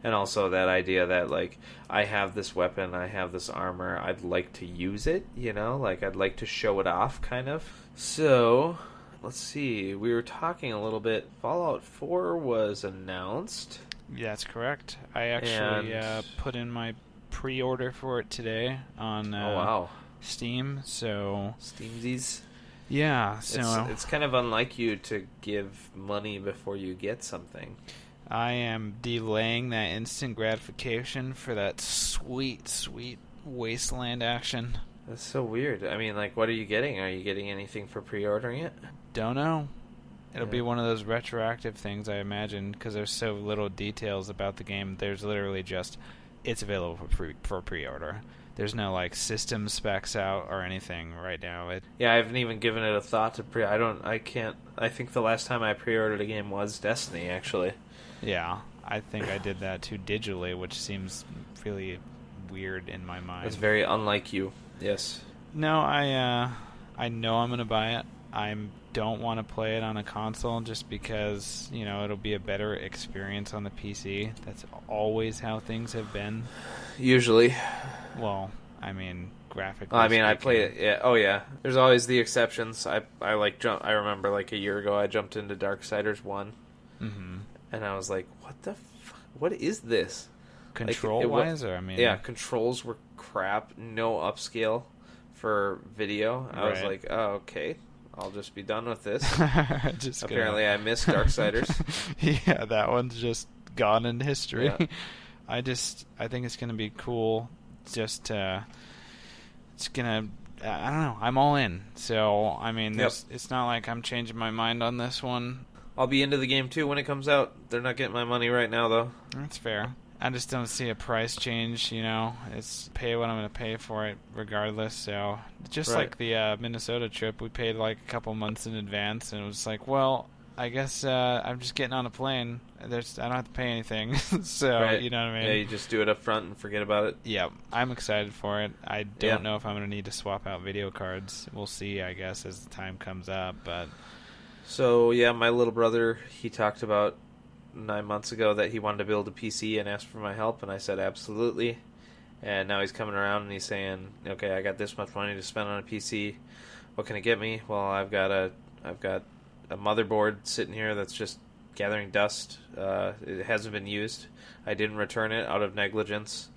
And also that idea that, like, I have this weapon, I have this armor, I'd like to use it, like I'd like to show it off, kind of. So, let's see, we were talking a little bit, Fallout 4 was announced. Yeah, that's correct. I actually put in my pre-order for it today on Steam, so... Steamsies? Yeah, so... It's kind of unlike you to give money before you get something. I am delaying that instant gratification for that sweet, sweet wasteland action. That's so weird. I mean, like, what are you getting? Are you getting anything for pre-ordering it? Don't know. It'll be one of those retroactive things, I imagine, because there's so little details about the game. There's literally just, it's available for pre-order. There's no, like, system specs out or anything right now. I haven't even given it a thought to I think the last time I pre-ordered a game was Destiny, actually. Yeah, I think I did that too digitally, which seems really weird in my mind. It's very unlike you. Yes. No, I know I'm going to buy it. I don't want to play it on a console just because, it'll be a better experience on the PC. That's always how things have been. Usually. Well, I mean, graphically. I play it. Yeah. Oh, yeah. There's always the exceptions. I remember like a year ago I jumped into Darksiders 1. Mm-hmm. And I was like, what the what is this? Control-wise, or I mean... Yeah, controls were crap. No upscale for video. I was like, oh, okay. I'll just be done with this. Apparently I missed Darksiders. Yeah, that one's just gone in history. Yeah. I think it's going to be cool. It's going to... I don't know. I'm all in. So, I mean, it's not like I'm changing my mind on this one. I'll be into the game too when it comes out. They're not getting my money right now, though. That's fair. I just don't see a price change, It's pay what I'm going to pay for it regardless. So, just like the Minnesota trip, we paid like a couple months in advance, and it was like, well, I guess I'm just getting on a plane. I don't have to pay anything. So, you know what I mean? Yeah, you just do it up front and forget about it. Yeah, I'm excited for it. I don't know if I'm going to need to swap out video cards. We'll see, I guess, as the time comes up, but... So, yeah, my little brother, he talked about 9 months ago that he wanted to build a PC and asked for my help, and I said absolutely. And now he's coming around and he's saying, okay, I got this much money to spend on a PC. What can it get me? Well, I've got a motherboard sitting here that's just gathering dust. It hasn't been used. I didn't return it out of negligence.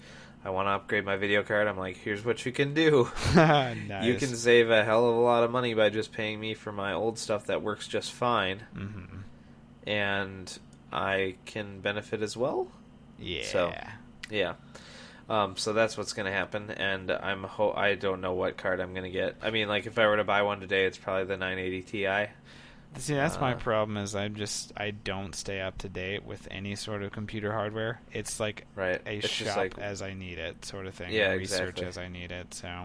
I want to upgrade my video card. I'm like, here's what you can do. Nice. You can save a hell of a lot of money by just paying me for my old stuff that works just fine. Mm-hmm. And I can benefit as well. Yeah. So, yeah. So that's what's going to happen. And I don't know what card I'm going to get. I mean, like, if I were to buy one today, it's probably the 980 Ti. See, that's my problem is I don't stay up to date with any sort of computer hardware. It's like It's shop as I need it sort of thing. Yeah, research exactly. as I need it. So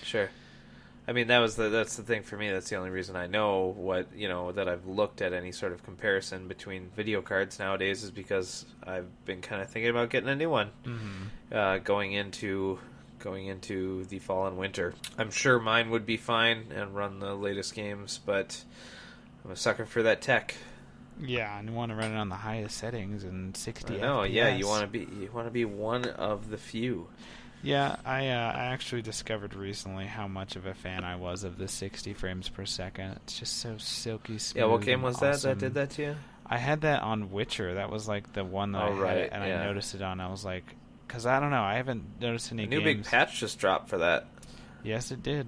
sure. I mean, that's the thing for me. That's the only reason I know that I've looked at any sort of comparison between video cards nowadays is because I've been kind of thinking about getting a new one going into the fall and winter. I'm sure mine would be fine and run the latest games, but I'm a sucker for that tech. Yeah, and you want to run it on the highest settings and 60 FPS. No, yeah, you want to be one of the few. Yeah, I actually discovered recently how much of a fan I was of the 60 frames per second. It's just so silky smooth. Yeah, what game was that awesome. that did that to you? I had that on Witcher. That was like the one that I had it, and I noticed it on. I was like, because I don't know, I haven't noticed any games. A new big patch just dropped for that. Yes, it did.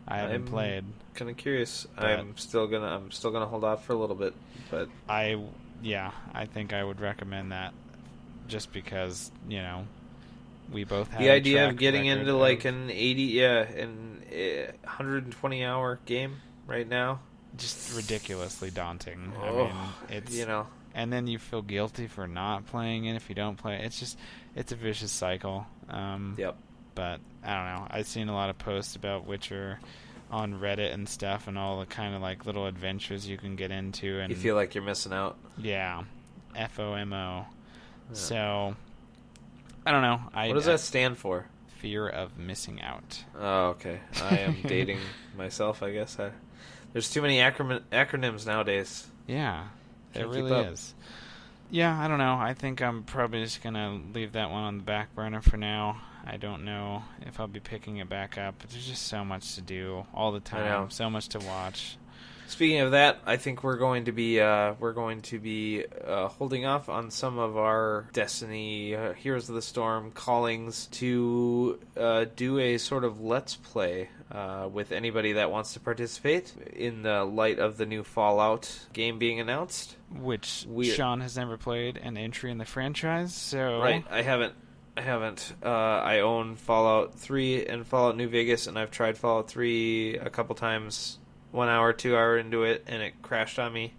I haven't played. Kind of curious. I'm still gonna hold off for a little bit, but I think I would recommend that, just because We both had the a idea track of getting record into of- like an 120 hour game right now. just ridiculously daunting. I Oh, mean, it's and then you feel guilty for not playing it if you don't play it. It's a vicious cycle. Yep. But I don't know. I've seen a lot of posts about Witcher on Reddit and stuff, and all the kind of like little adventures you can get into. And You feel like you're missing out. yeah, FOMO. Yeah. So I don't know. What does that stand for? Fear of missing out. Oh, okay. I am dating myself, I guess. There's too many acronyms nowadays. Yeah, there Can't keep really up. is. Yeah, I don't know. I think I'm probably just going to leave that one on the back burner for now. I don't know if I'll be picking it back up, but there's just so much to do all the I know. time, so much to watch. Speaking of that, I think we're going to be holding off on some of our Destiny Heroes of the Storm callings to do a sort of let's play with anybody that wants to participate in the light of the new Fallout game being announced. Which Weird. Sean has never played an entry in the franchise, so... Right, I haven't. I own Fallout 3 and Fallout New Vegas, and I've tried Fallout 3 a couple times. 1 hour, 2 hour into it, and it crashed on me.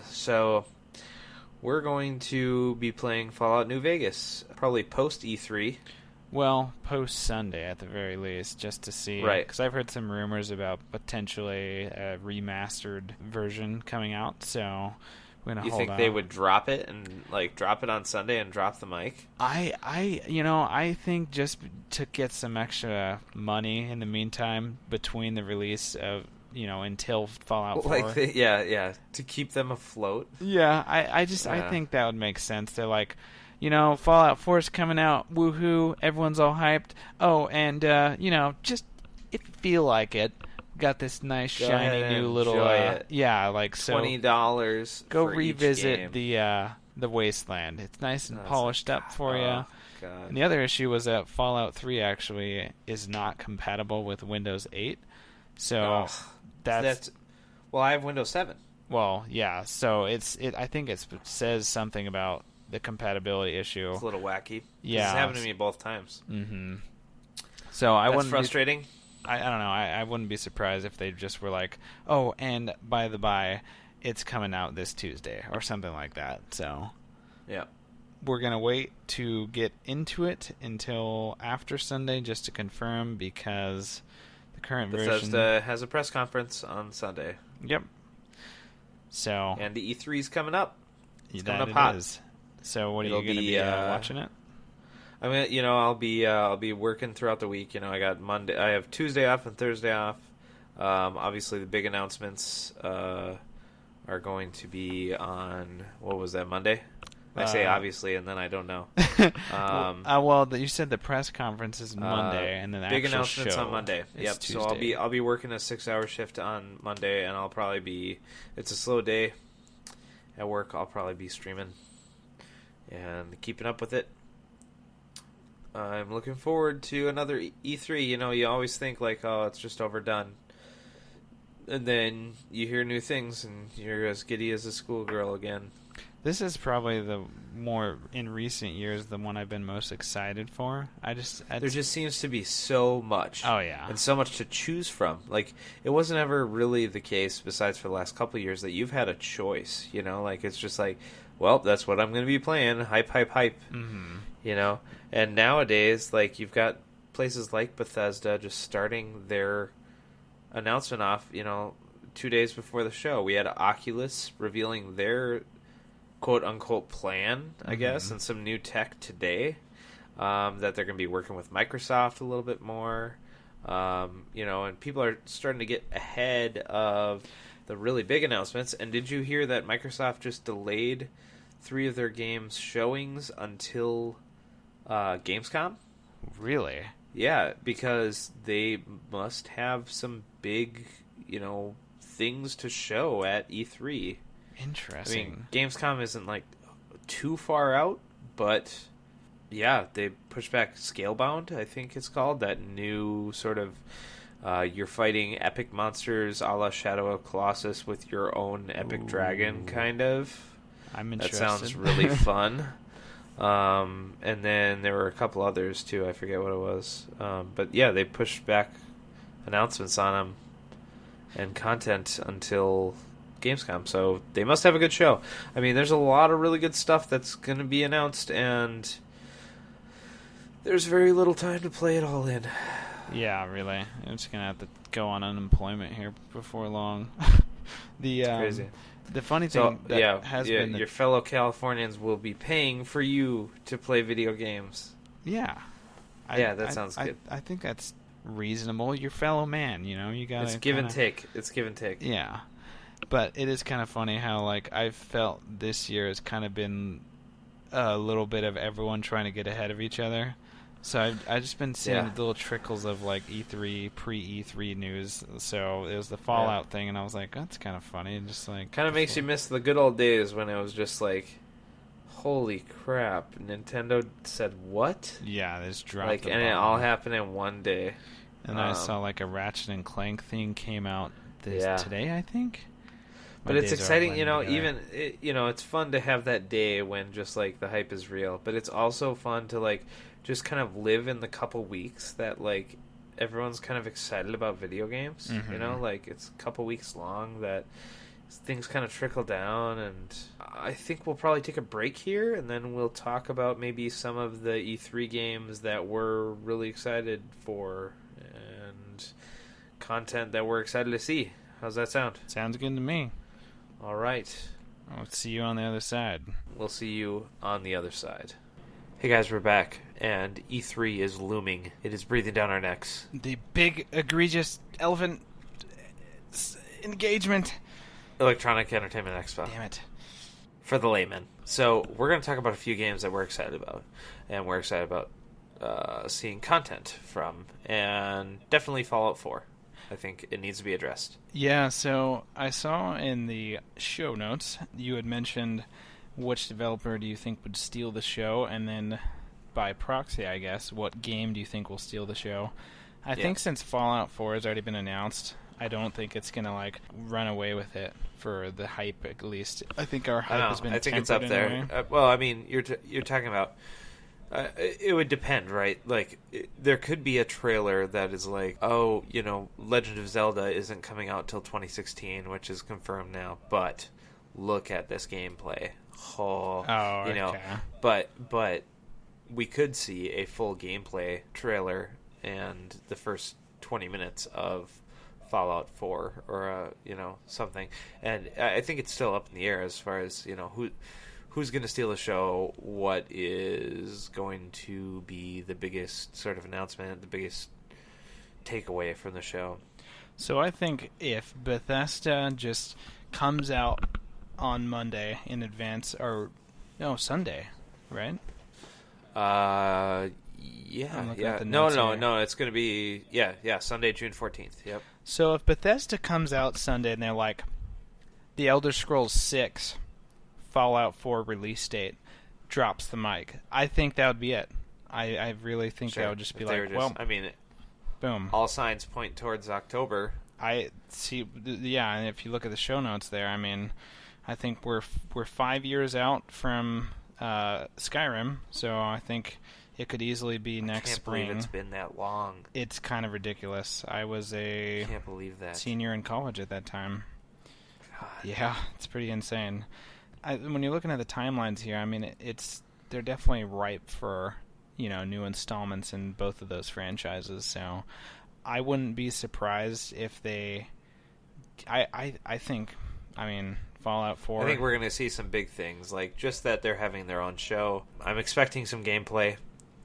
So, we're going to be playing Fallout New Vegas, probably post E3. Well, post-Sunday at the very least, just to see. Right. Because I've heard some rumors about potentially a remastered version coming out, so we're going to You hold think on. they would drop it and drop it on Sunday and drop the mic? I think just to get some extra money in the meantime between the release of, until Fallout 4. To keep them afloat. Yeah, I think that would make sense. They're like, Fallout 4 is coming out, woohoo, everyone's all hyped. Oh, and, just if you feel like it, got this nice, Go shiny ahead new and little, enjoy it. so $20 go for each revisit game. the Wasteland. It's nice and Oh, polished up for you. Oh, God. And the other issue was that Fallout 3 actually is not compatible with Windows 8. So that's well, I have Windows 7. well, yeah. So I think it says something about the compatibility issue. It's a little wacky. Yeah. It's happened to me both times. Mm-hmm. So I That's wouldn't frustrating. I don't know. I wouldn't be surprised if they just were like, oh, and by the by, it's coming out this Tuesday or something like that. So Yeah. we're going to wait to get into it until after Sunday just to confirm, because the current version... Bethesda has a press conference on Sunday. Yep. So... And the E3's coming up. It's that coming up hot. is. So what are It'll you going to be watching it? I mean, I'll be working throughout the week. I got Monday. I have Tuesday off and Thursday off. Obviously, the big announcements are going to be on, what was that, Monday? I say obviously, and then I don't know. You said the press conference is Monday, and then the big actual announcements show on Monday. is Yep. Tuesday. So I'll be working a 6-hour shift on Monday, and I'll probably be. It's a slow day at work. I'll probably be streaming and keeping up with it. I'm looking forward to another E3. You always think oh, it's just overdone. And then you hear new things, and you're as giddy as a schoolgirl again. This is probably the more, in recent years, the one I've been most excited for. There just seems to be so much. Oh, yeah. And so much to choose from. It wasn't ever really the case, besides for the last couple of years, that you've had a choice. It's just well, that's what I'm going to be playing. Hype, hype, hype. Mm-hmm. And nowadays, you've got places like Bethesda just starting their announcement off, 2 days before the show. We had Oculus revealing their quote-unquote plan, I guess, and some new tech today that they're going to be working with Microsoft a little bit more. And people are starting to get ahead of the really big announcements. And did you hear that Microsoft just delayed 3 of their games showings until Gamescom? Really? Yeah, because they must have some big, things to show at E3. Interesting. I mean, Gamescom isn't too far out, but yeah, they pushed back Scalebound, I think it's called, that new sort of you're fighting epic monsters a la Shadow of Colossus with your own epic dragon kind of. I'm interested. That sounds really fun. And then there were a couple others too. I forget what it was. But yeah, they pushed back announcements on them and content until Gamescom. So they must have a good show. I mean, there's a lot of really good stuff that's going to be announced, and there's very little time to play it all in. Yeah, really. I'm just going to have to go on unemployment here before long. Crazy. The funny thing has been... your fellow Californians will be paying for you to play video games. Yeah. That sounds good. I think that's reasonable. Your fellow man, you got to... It's give and take. It's give and take. Yeah. But it is kind of funny how, like, I've felt this year has kind of been a little bit of everyone trying to get ahead of each other. So I've just been seeing little trickles of, like, E3, pre-E3 news. So it was the Fallout thing, and I was like, that's kind of funny. And just like... Kind of makes you miss the good old days when it was just like, holy crap, Nintendo said what? Yeah, they just dropped and it all happened in one day. And I saw, like, a Ratchet and Clank thing came out today, I think. But it's exciting, even, it's fun to have that day when just, like, the hype is real. But it's also fun to, like, just kind of live in the couple weeks that, like, everyone's kind of excited about video games. Mm-hmm. Like, it's a couple weeks long that things kind of trickle down. And I think we'll probably take a break here, and then we'll talk about maybe some of the E3 games that we're really excited for and content that we're excited to see. How's that sound? Sounds good to me. All right. I'll see you on the other side. We'll see you on the other side. Hey guys, we're back, and E3 is looming. It is breathing down our necks. The big, egregious elephant engagement. Electronic Entertainment Expo. Damn it. For the layman. So, we're going to talk about a few games that we're excited about, and we're excited about seeing content from, and definitely Fallout 4. I think it needs to be addressed. Yeah, so I saw in the show notes you had mentioned which developer do you think would steal the show, and then by proxy, I guess, what game do you think will steal the show? I think since Fallout 4 has already been announced, I don't think it's going to, like, run away with it for the hype, at least. I think our hype has been tempered. I think it's up there. Well, I mean, you're talking about... it would depend, right? Like, there could be a trailer that is like, oh, Legend of Zelda isn't coming out till 2016, which is confirmed now, but look at this gameplay. Okay. But we could see a full gameplay trailer and the first 20 minutes of Fallout 4 or, something. And I think it's still up in the air as far as, who's going to steal the show, what is going to be the biggest sort of announcement, the biggest takeaway from the show. So I think if Bethesda just comes out on Monday in advance, or no, Sunday, right? Yeah. No, it's going to be, Sunday, June 14th, yep. So if Bethesda comes out Sunday and they're like, The Elder Scrolls 6 Fallout 4 release date, drops the mic, I think that would be it. I really think that would just be like, boom. All signs point towards October. I see, and if you look at the show notes there, I mean, I think we're 5 years out from Skyrim, so I think it could easily be next spring. I can't believe it's been that long. It's kind of ridiculous. I was a can't believe that. Senior in college at that time. God. Yeah, it's pretty insane. When you're looking at the timelines here, I mean, they're definitely ripe for, new installments in both of those franchises. So I wouldn't be surprised if they... I think, Fallout 4... I think we're going to see some big things, like just that they're having their own show. I'm expecting some gameplay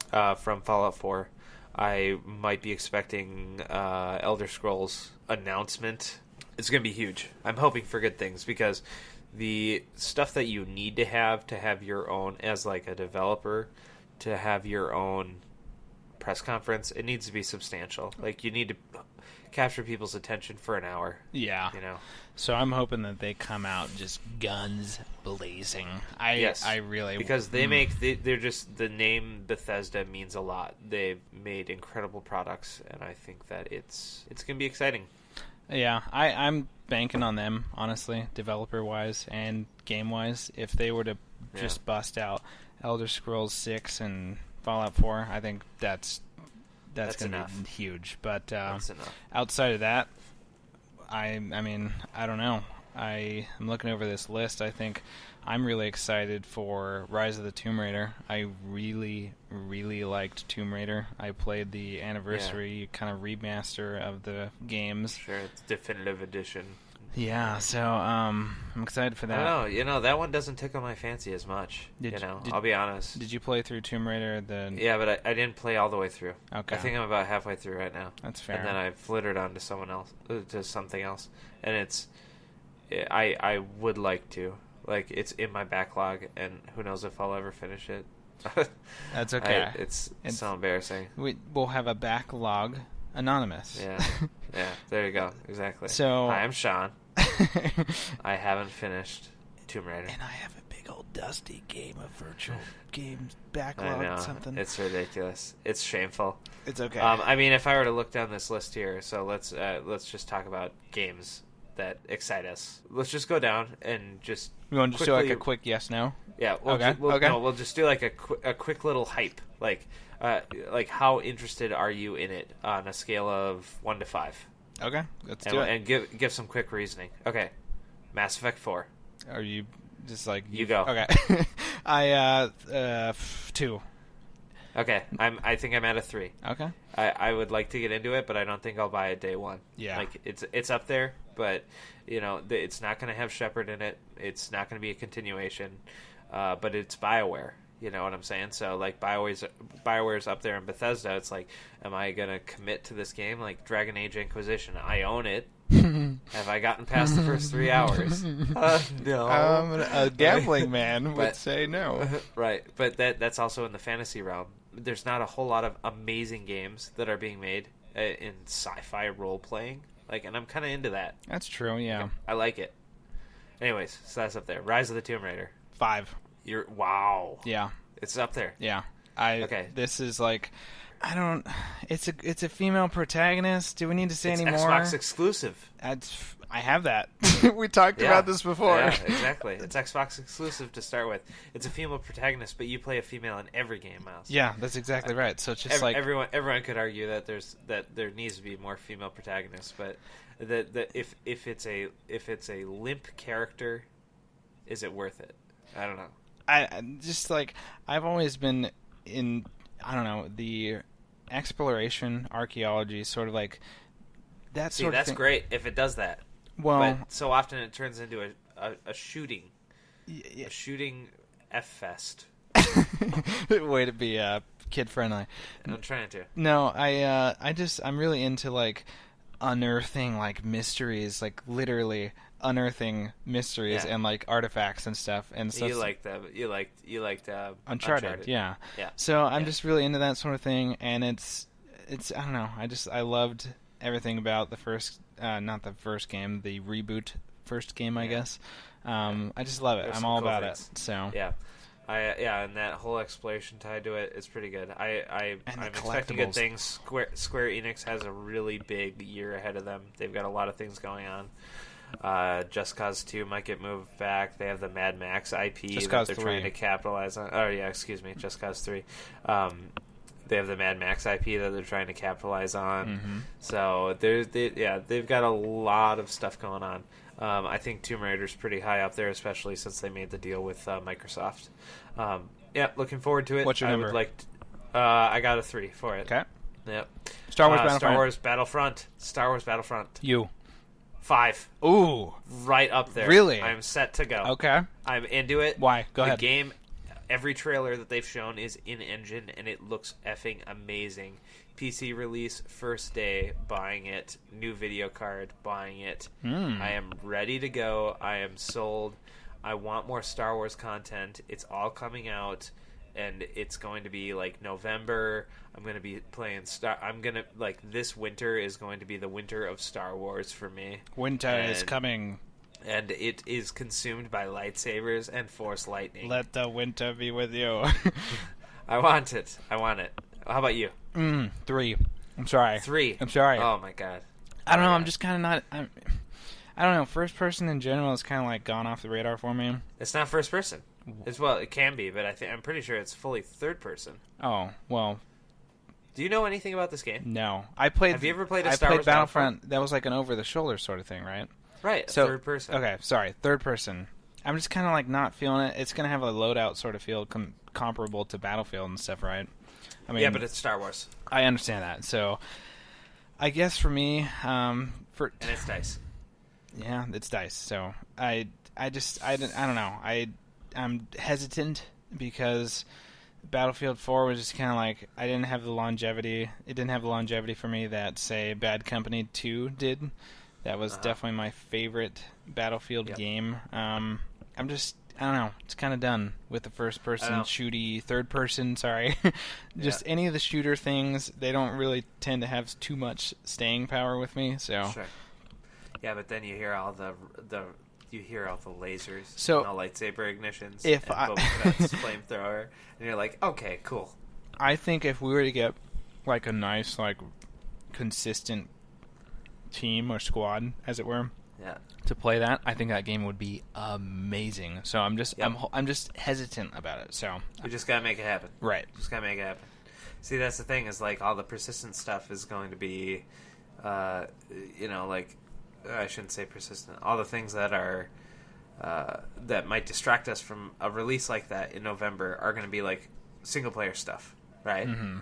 from Fallout 4. I might be expecting Elder Scrolls announcement. It's going to be huge. I'm hoping for good things, because the stuff that you need to have your own, as like a developer, to have your own press conference, it needs to be substantial. Like, you need to capture people's attention for an hour. Yeah. So I'm hoping that they come out just guns blazing. I really... Because they're just... The name Bethesda means a lot. They've made incredible products, and I think that it's going to be exciting. Yeah, I'm banking on them, honestly, developer-wise and game-wise. If they were to just bust out Elder Scrolls 6 and Fallout 4. I think that's going to be huge. But that's enough. Outside of that, I mean, I don't know. I'm looking over this list. I think I'm really excited for Rise of the Tomb Raider. I really, really liked Tomb Raider. I played the anniversary kind of remaster of the games. Sure, it's definitive edition. Yeah, so I'm excited for that. I don't know. That one doesn't tickle my fancy as much. I'll be honest. Did you play through Tomb Raider? Yeah, but I didn't play all the way through. Okay. I think I'm about halfway through right now. That's fair. And then I flittered on to something else, and I would like to. Like, it's in my backlog, and who knows if I'll ever finish it. That's okay. It's so embarrassing. We'll have a backlog anonymous. Yeah, there you go. Exactly. So, hi, I'm Shaun. I haven't finished Tomb Raider. And I have a big old dusty game of virtual games backlog. I know. Something. It's ridiculous. It's shameful. It's okay. I mean, if I were to look down this list here, so let's just talk about games that excite us. Let's just go down and just. You want to just do like a quick yes no? Yeah. Okay. No, we'll just do like a quick little hype, like how interested are you in it on a scale of 1 to 5? Okay, let's do it. And give some quick reasoning. Okay, Mass Effect 4. Are you just like you go? Okay, I 2. Okay, I think I'm at a 3. Okay, I would like to get into it, but I don't think I'll buy it day one. Yeah, like it's up there, but it's not going to have Shepard in it. It's not going to be a continuation, but it's BioWare. You know what I'm saying? So, like, BioWare's up there in Bethesda. It's like, am I going to commit to this game? Like, Dragon Age Inquisition. I own it. Have I gotten past the first 3 hours? No. A gambling man would say no. Right. But that's also in the fantasy realm. There's not a whole lot of amazing games that are being made in sci-fi role-playing. Like, and I'm kind of into that. That's true, yeah. I like it. Anyways, so that's up there. Rise of the Tomb Raider. 5. Wow. Yeah. It's up there. Yeah. Okay. This is like, I don't. It's a female protagonist. Do we need to say any more? Xbox exclusive. I have that. We talked about this before. Yeah, exactly. It's Xbox exclusive to start with. It's a female protagonist, but you play a female in every game, Miles. Yeah, that's exactly right. So it's just like everyone could argue that there needs to be more female protagonists, but if it's a limp character, is it worth it? I don't know. I just like I've always been in, I don't know, the exploration archaeology sort of like that sort of that's thing. great if it does that. Well, but so often it turns into a shooting, a shooting F fest. Way to be kid friendly. I'm trying to. No, I'm really into like unearthing like mysteries, like literally unearthing mysteries and like artifacts and stuff. And so you liked Uncharted. Yeah. So I'm just really into that sort of thing, and it's I don't know. I loved everything about the first, not the first game, the reboot first game, I guess. I just love it. I'm all about it. So yeah. And that whole exploration tied to it is pretty good. I'm expecting good things. Square Enix has a really big year ahead of them. They've got a lot of things going on. Just Cause 2 might get moved back. They have the Mad Max IP that they're trying to capitalize on. Oh yeah, excuse me, Just Cause 3. They have the Mad Max IP that they're trying to capitalize on. Mm-hmm. So they've got a lot of stuff going on. I think Tomb Raider's pretty high up there, especially since they made the deal with Microsoft. Looking forward to it. What's your number? I got a 3 for it. Okay. Yep. Star Wars Battlefront. Star Wars Battlefront. You. 5. Ooh. Right up there. Really? I'm set to go. Okay. I'm into it. Why? Go ahead. The game, every trailer that they've shown is in-engine, and it looks effing amazing. PC release, first day, buying it. New video card, buying it. I am ready to go. I am sold. I want more Star Wars content. It's all coming out, and it's going to be like November. I'm going to be playing this winter is going to be the winter of Star Wars for me. Winter is coming. And it is consumed by lightsabers and Force lightning. Let the winter be with you. I want it. How about you? 3. I'm sorry. 3. I'm sorry. Oh my god. I don't know. I'm just kind of not. I don't know. First person in general has kind of like gone off the radar for me. It's not first person. It can be, but I'm pretty sure it's fully third person. Oh, well. Do you know anything about this game? No. Have you ever played I Star played Wars Battlefront? That was like an over-the-shoulder sort of thing, right? Right, So, third person. Okay, sorry, third person. I'm just kind of like not feeling it. It's going to have a loadout sort of feel comparable to Battlefield and stuff, right? I mean, yeah, but it's Star Wars. I understand that. So, I guess for me, and it's dice. Yeah, it's dice. So I don't know. I'm hesitant because Battlefield 4 was just kind of like I didn't have the longevity. It didn't have the longevity for me that say Bad Company 2 did. That was definitely my favorite Battlefield game. I don't know. It's kind of done with the first-person shooty, third-person. Sorry, just any of the shooter things. They don't really tend to have too much staying power with me. So, sure. Yeah, but then you hear all the lasers, so and the lightsaber ignitions, if and Boba Fett's flamethrower, and you're like, okay, cool. I think if we were to get like a nice, like consistent team or squad, as it were. Yeah. To play that, I think that game would be amazing. So I'm just I'm just hesitant about it. So we just gotta make it happen. Right. Just gotta make it happen. See, that's the thing is like all the persistent stuff is going to be, like I shouldn't say persistent. All the things that are that might distract us from a release like that in November are going to be like single player stuff, right? Mm-hmm.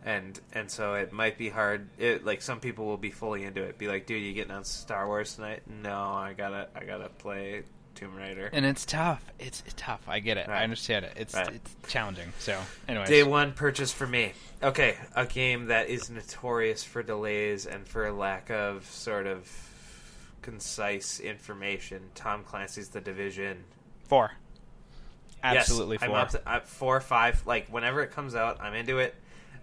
And so it might be hard. Like some people will be fully into it. Be like, dude, you getting on Star Wars tonight? No, I gotta play Tomb Raider. And it's tough. It's tough. I get it. Right. I understand it. It's challenging. So, anyways. Day one purchase for me. Okay, a game that is notorious for delays and for lack of sort of concise information. Tom Clancy's The Division. 4. Absolutely yes, 4. I'm up 4 or 5. Like whenever it comes out, I'm into it.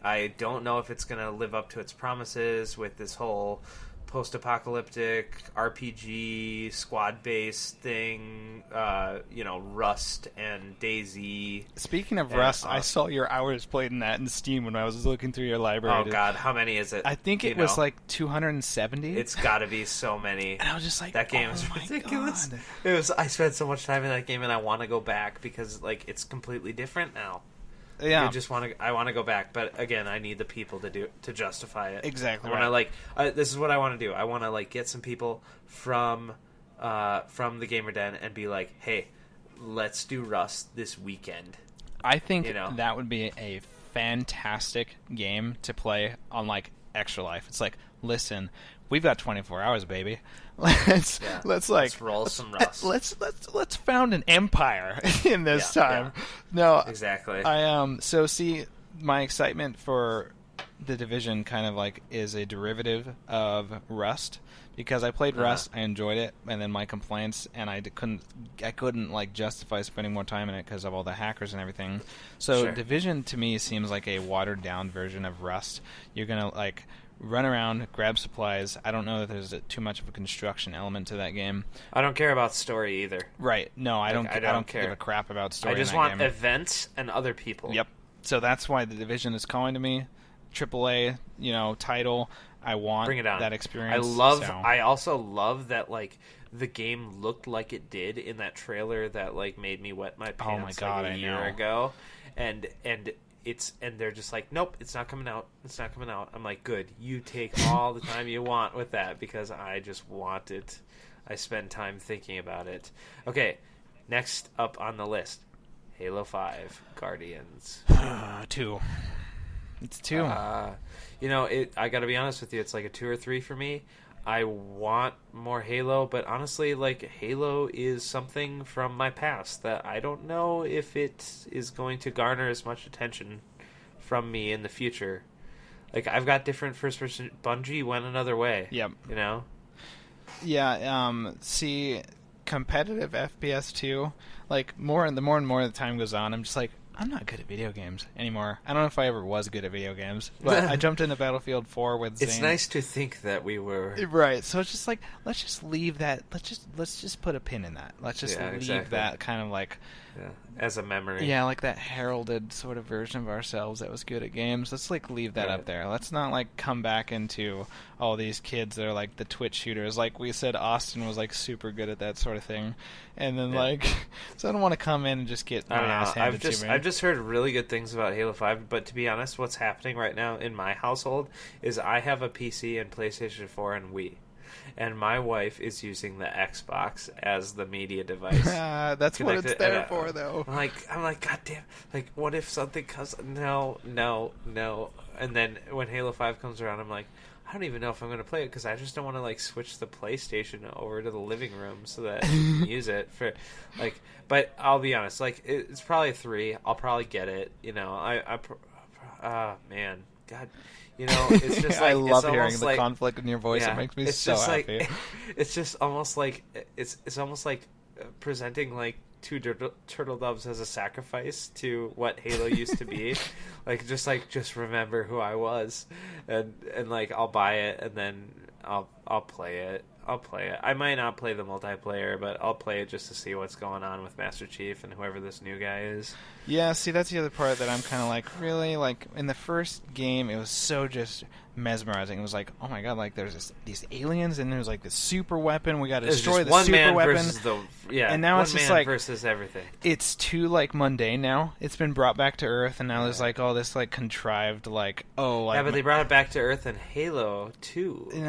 I don't know if it's going to live up to its promises with this whole post-apocalyptic RPG squad-based thing, Rust and DayZ. Speaking of Rust, I saw your hours played in that in Steam when I was looking through your library. Oh, God, how many is it? I think it was like 270. It's got to be so many. And I was just like, that game is ridiculous. God. I spent so much time in that game, and I want to go back because like it's completely different now. Yeah, I want to go back, but again, I need the people to justify it. Exactly. I want to this is what I want to do. I want to get some people from the Gamer Den and be like, hey, let's do Rust this weekend. I think that would be a fantastic game to play on Extra Life. It's like, listen, we've got 24 hours, baby. Let's roll some Rust. Let's found an empire in this time. Yeah. No, exactly. So see, my excitement for The Division kind of is a derivative of Rust because I played Rust, I enjoyed it, and then my complaints, and I couldn't justify spending more time in it because of all the hackers and everything. So Division to me seems like a watered down version of Rust. You're gonna run around, grab supplies. I don't know that there's too much of a construction element to that game. I don't care about story either. Right. No, I don't give a crap about story. I just want events and other people. Yep. So that's why The Division is calling to me. AAA, title. I want Bring it on. That experience. I also love that the game looked like it did in that trailer that made me wet my pants a year ago. And they're just like, nope, it's not coming out. It's not coming out. I'm like, good. You take all the time you want with that because I just want it. I spend time thinking about it. Okay, next up on the list, Halo 5 Guardians. 2. It's 2. I got to be honest with you. It's like a 2 or 3 for me. I want more Halo, but honestly, Halo is something from my past that I don't know if it is going to garner as much attention from me in the future. I've got different first-person... Bungie went another way. Yep. Yeah, see, competitive FPS 2, the more and more the time goes on, I'm just I'm not good at video games anymore. I don't know if I ever was good at video games, but I jumped into Battlefield 4 with Zane. It's nice to think that we were. Right, so it's just let's just leave that. Let's just put a pin in that. Let's just leave that kind of Yeah, as a memory. Yeah, like that heralded sort of version of ourselves that was good at games. Let's like leave that up there. Let's not like come back into all these kids that are like the Twitch shooters. Like we said, Austin was like super good at that sort of thing, and then like, so I don't want to come in and just get my ass handed to me. I've just heard really good things about Halo 5, but to be honest, what's happening right now in my household is I have a PC and PlayStation 4 and Wii. And my wife is using the Xbox as the media device. That's what it's there for, though. I'm like, God damn! Like, what if something comes? No. And then when Halo 5 comes around, I'm like, I don't even know if I'm going to play it because I just don't want to like switch the PlayStation over to the living room so that I can use it for, like. But I'll be honest, like it's probably 3. I'll probably get it. You know, man, God. You know, it's just like I love it's hearing the like, conflict in your voice. Yeah, it makes me it's so just happy. Like, it's just almost like it's almost like presenting like 2 turtle doves as a sacrifice to what Halo used to be. just remember who I was, and like I'll buy it and then I'll play it. I might not play the multiplayer, but I'll play it just to see what's going on with Master Chief and whoever this new guy is. Yeah, see, that's the other part that I'm kind of like, really? Like, in the first game, it was so just mesmerizing. It was like, oh my god, like, there's these aliens, and there's like this super weapon. We gotta destroy the super weapon. And now it's just like versus everything. It's too, like, mundane now. It's been brought back to Earth, and now there's, like, all this, like, contrived, like, oh, like... Yeah, but they brought it back to Earth in Halo 2. And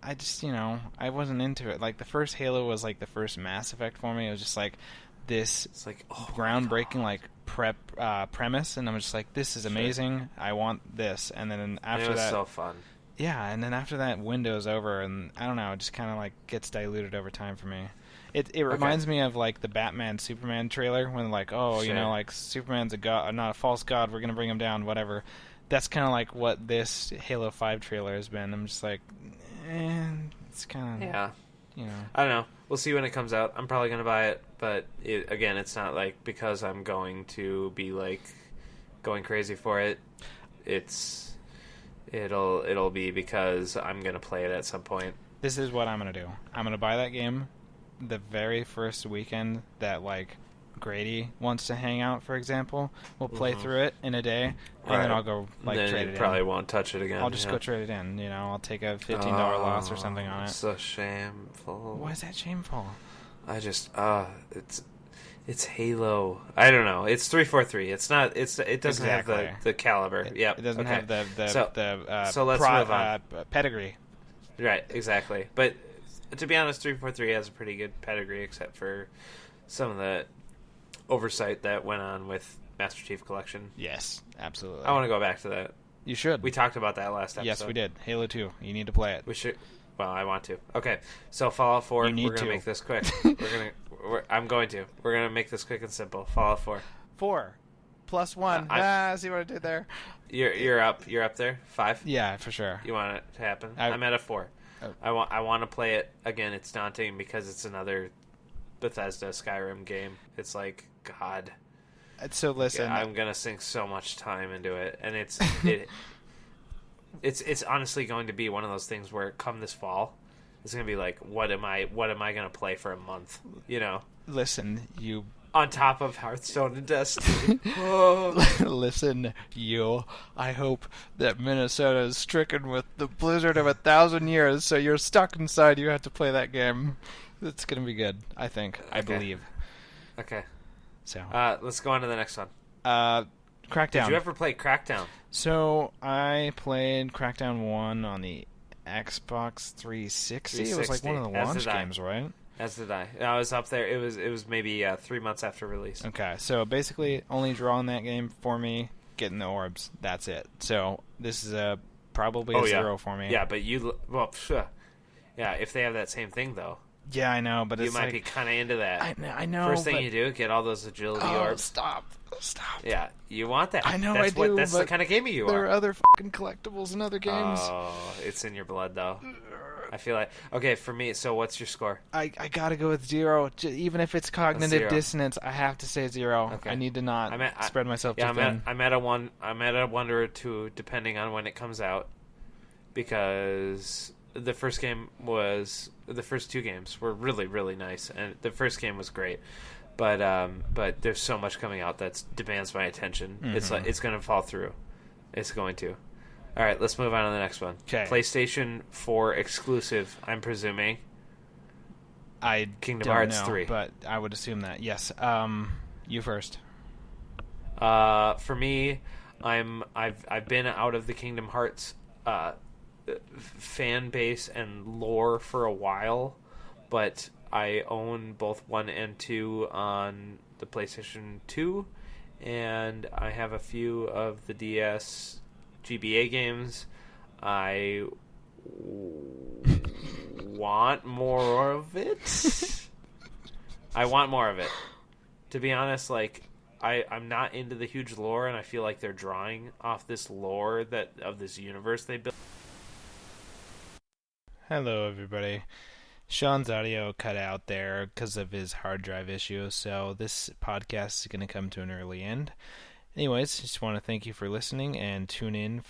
I just, you know, I wasn't into it. Like, the first Halo was, like, the first Mass Effect for me. It was just, like, this it's like, groundbreaking, like, premise, and I'm just like, this is amazing. I want this. And then after that... It was so fun. Yeah, and then after that window's over, and I don't know, it just kind of, like, gets diluted over time for me. It reminds me of, like, the Batman Superman trailer when, like, oh, you know, like, Superman's a god, not a false god, we're going to bring him down, whatever. That's kind of like what this Halo 5 trailer has been. I'm just like, it's kind of, you know. I don't know. We'll see when it comes out. I'm probably going to buy it, but again, it's not, like, because I'm going to be, like, going crazy for it. It'll be because I'm going to play it at some point. This is what I'm going to do. I'm going to buy that game the very first weekend that, like, Grady wants to hang out, for example. We'll play through it in a day, and then I'll go, like, trade it in. Probably won't touch it again. I'll just go trade it in, you know. I'll take a $15 loss or something on it. So shameful. Why is that shameful? I just, it's Halo. I don't know. It's 343. It's not. It doesn't have the caliber. It doesn't have the so let's move on. Pedigree. Right. Exactly. But to be honest, 343 has a pretty good pedigree, except for some of the oversight that went on with Master Chief Collection. Yes, absolutely. I want to go back to that. You should. We talked about that last episode. Yes, we did. Halo 2. You need to play it. We should. Well, I want to. Okay, so Fallout 4. We're going to make this quick. I'm going to. We're going to make this quick and simple. Fallout 4. 4 plus 1. See what I did there? You're up. You're up there. 5. Yeah, for sure. You want it to happen? I'm at a 4. I want to play it again. It's daunting because it's another Bethesda Skyrim game. It's like, God. So listen, I'm gonna sink so much time into it, and it's honestly going to be one of those things where come this fall, it's gonna be like, what am I gonna play for a month? You know. Listen, you. On top of Hearthstone and Destiny. Listen, you. I hope that Minnesota is stricken with the blizzard of 1,000 years, so you're stuck inside. You have to play that game. It's going to be good, I think. I believe. Okay. So. Let's go on to the next one. Crackdown. Did you ever play Crackdown? So, I played Crackdown 1 on the Xbox 360. It was like one of the launch games, right? As did I. I was up there. It was maybe 3 months after release. Okay, so basically, only draw in that game for me, getting the orbs. That's it. So this is probably a 0 for me. Yeah, but yeah. If they have that same thing though. Yeah, I know, but you might be kind of into that. I know. First thing you do, get all those agility orbs. Stop. Yeah, you want that. I know. That's the kind of gamer you are. There are other fucking collectibles in other games. Oh, it's in your blood though. I feel like for me. So, what's your score? I gotta go with 0. Even if it's cognitive dissonance, I have to say 0. Okay. I need to not spread myself too thin. I'm at a 1. I'm at a 1 or a 2, depending on when it comes out, because the first 2 games were really, really nice, and the first game was great. but there's so much coming out that demands my attention. It's going to fall through. It's going to. All right, let's move on to the next one. Okay. PlayStation 4 exclusive, I'm presuming. I Kingdom don't Hearts know, 3. but I would assume that. Yes. You first. For me, I've been out of the Kingdom Hearts fan base and lore for a while, but I own both 1 and 2 on the PlayStation 2, and I have a few of the DS GBA games. I want more of it. I want more of it. To be honest, like, I'm not into the huge lore, and I feel like they're drawing off this lore of this universe they built. Hello, everybody. Sean's audio cut out there because of his hard drive issue, so this podcast is going to come to an early end. Anyways, just want to thank you for listening and tune in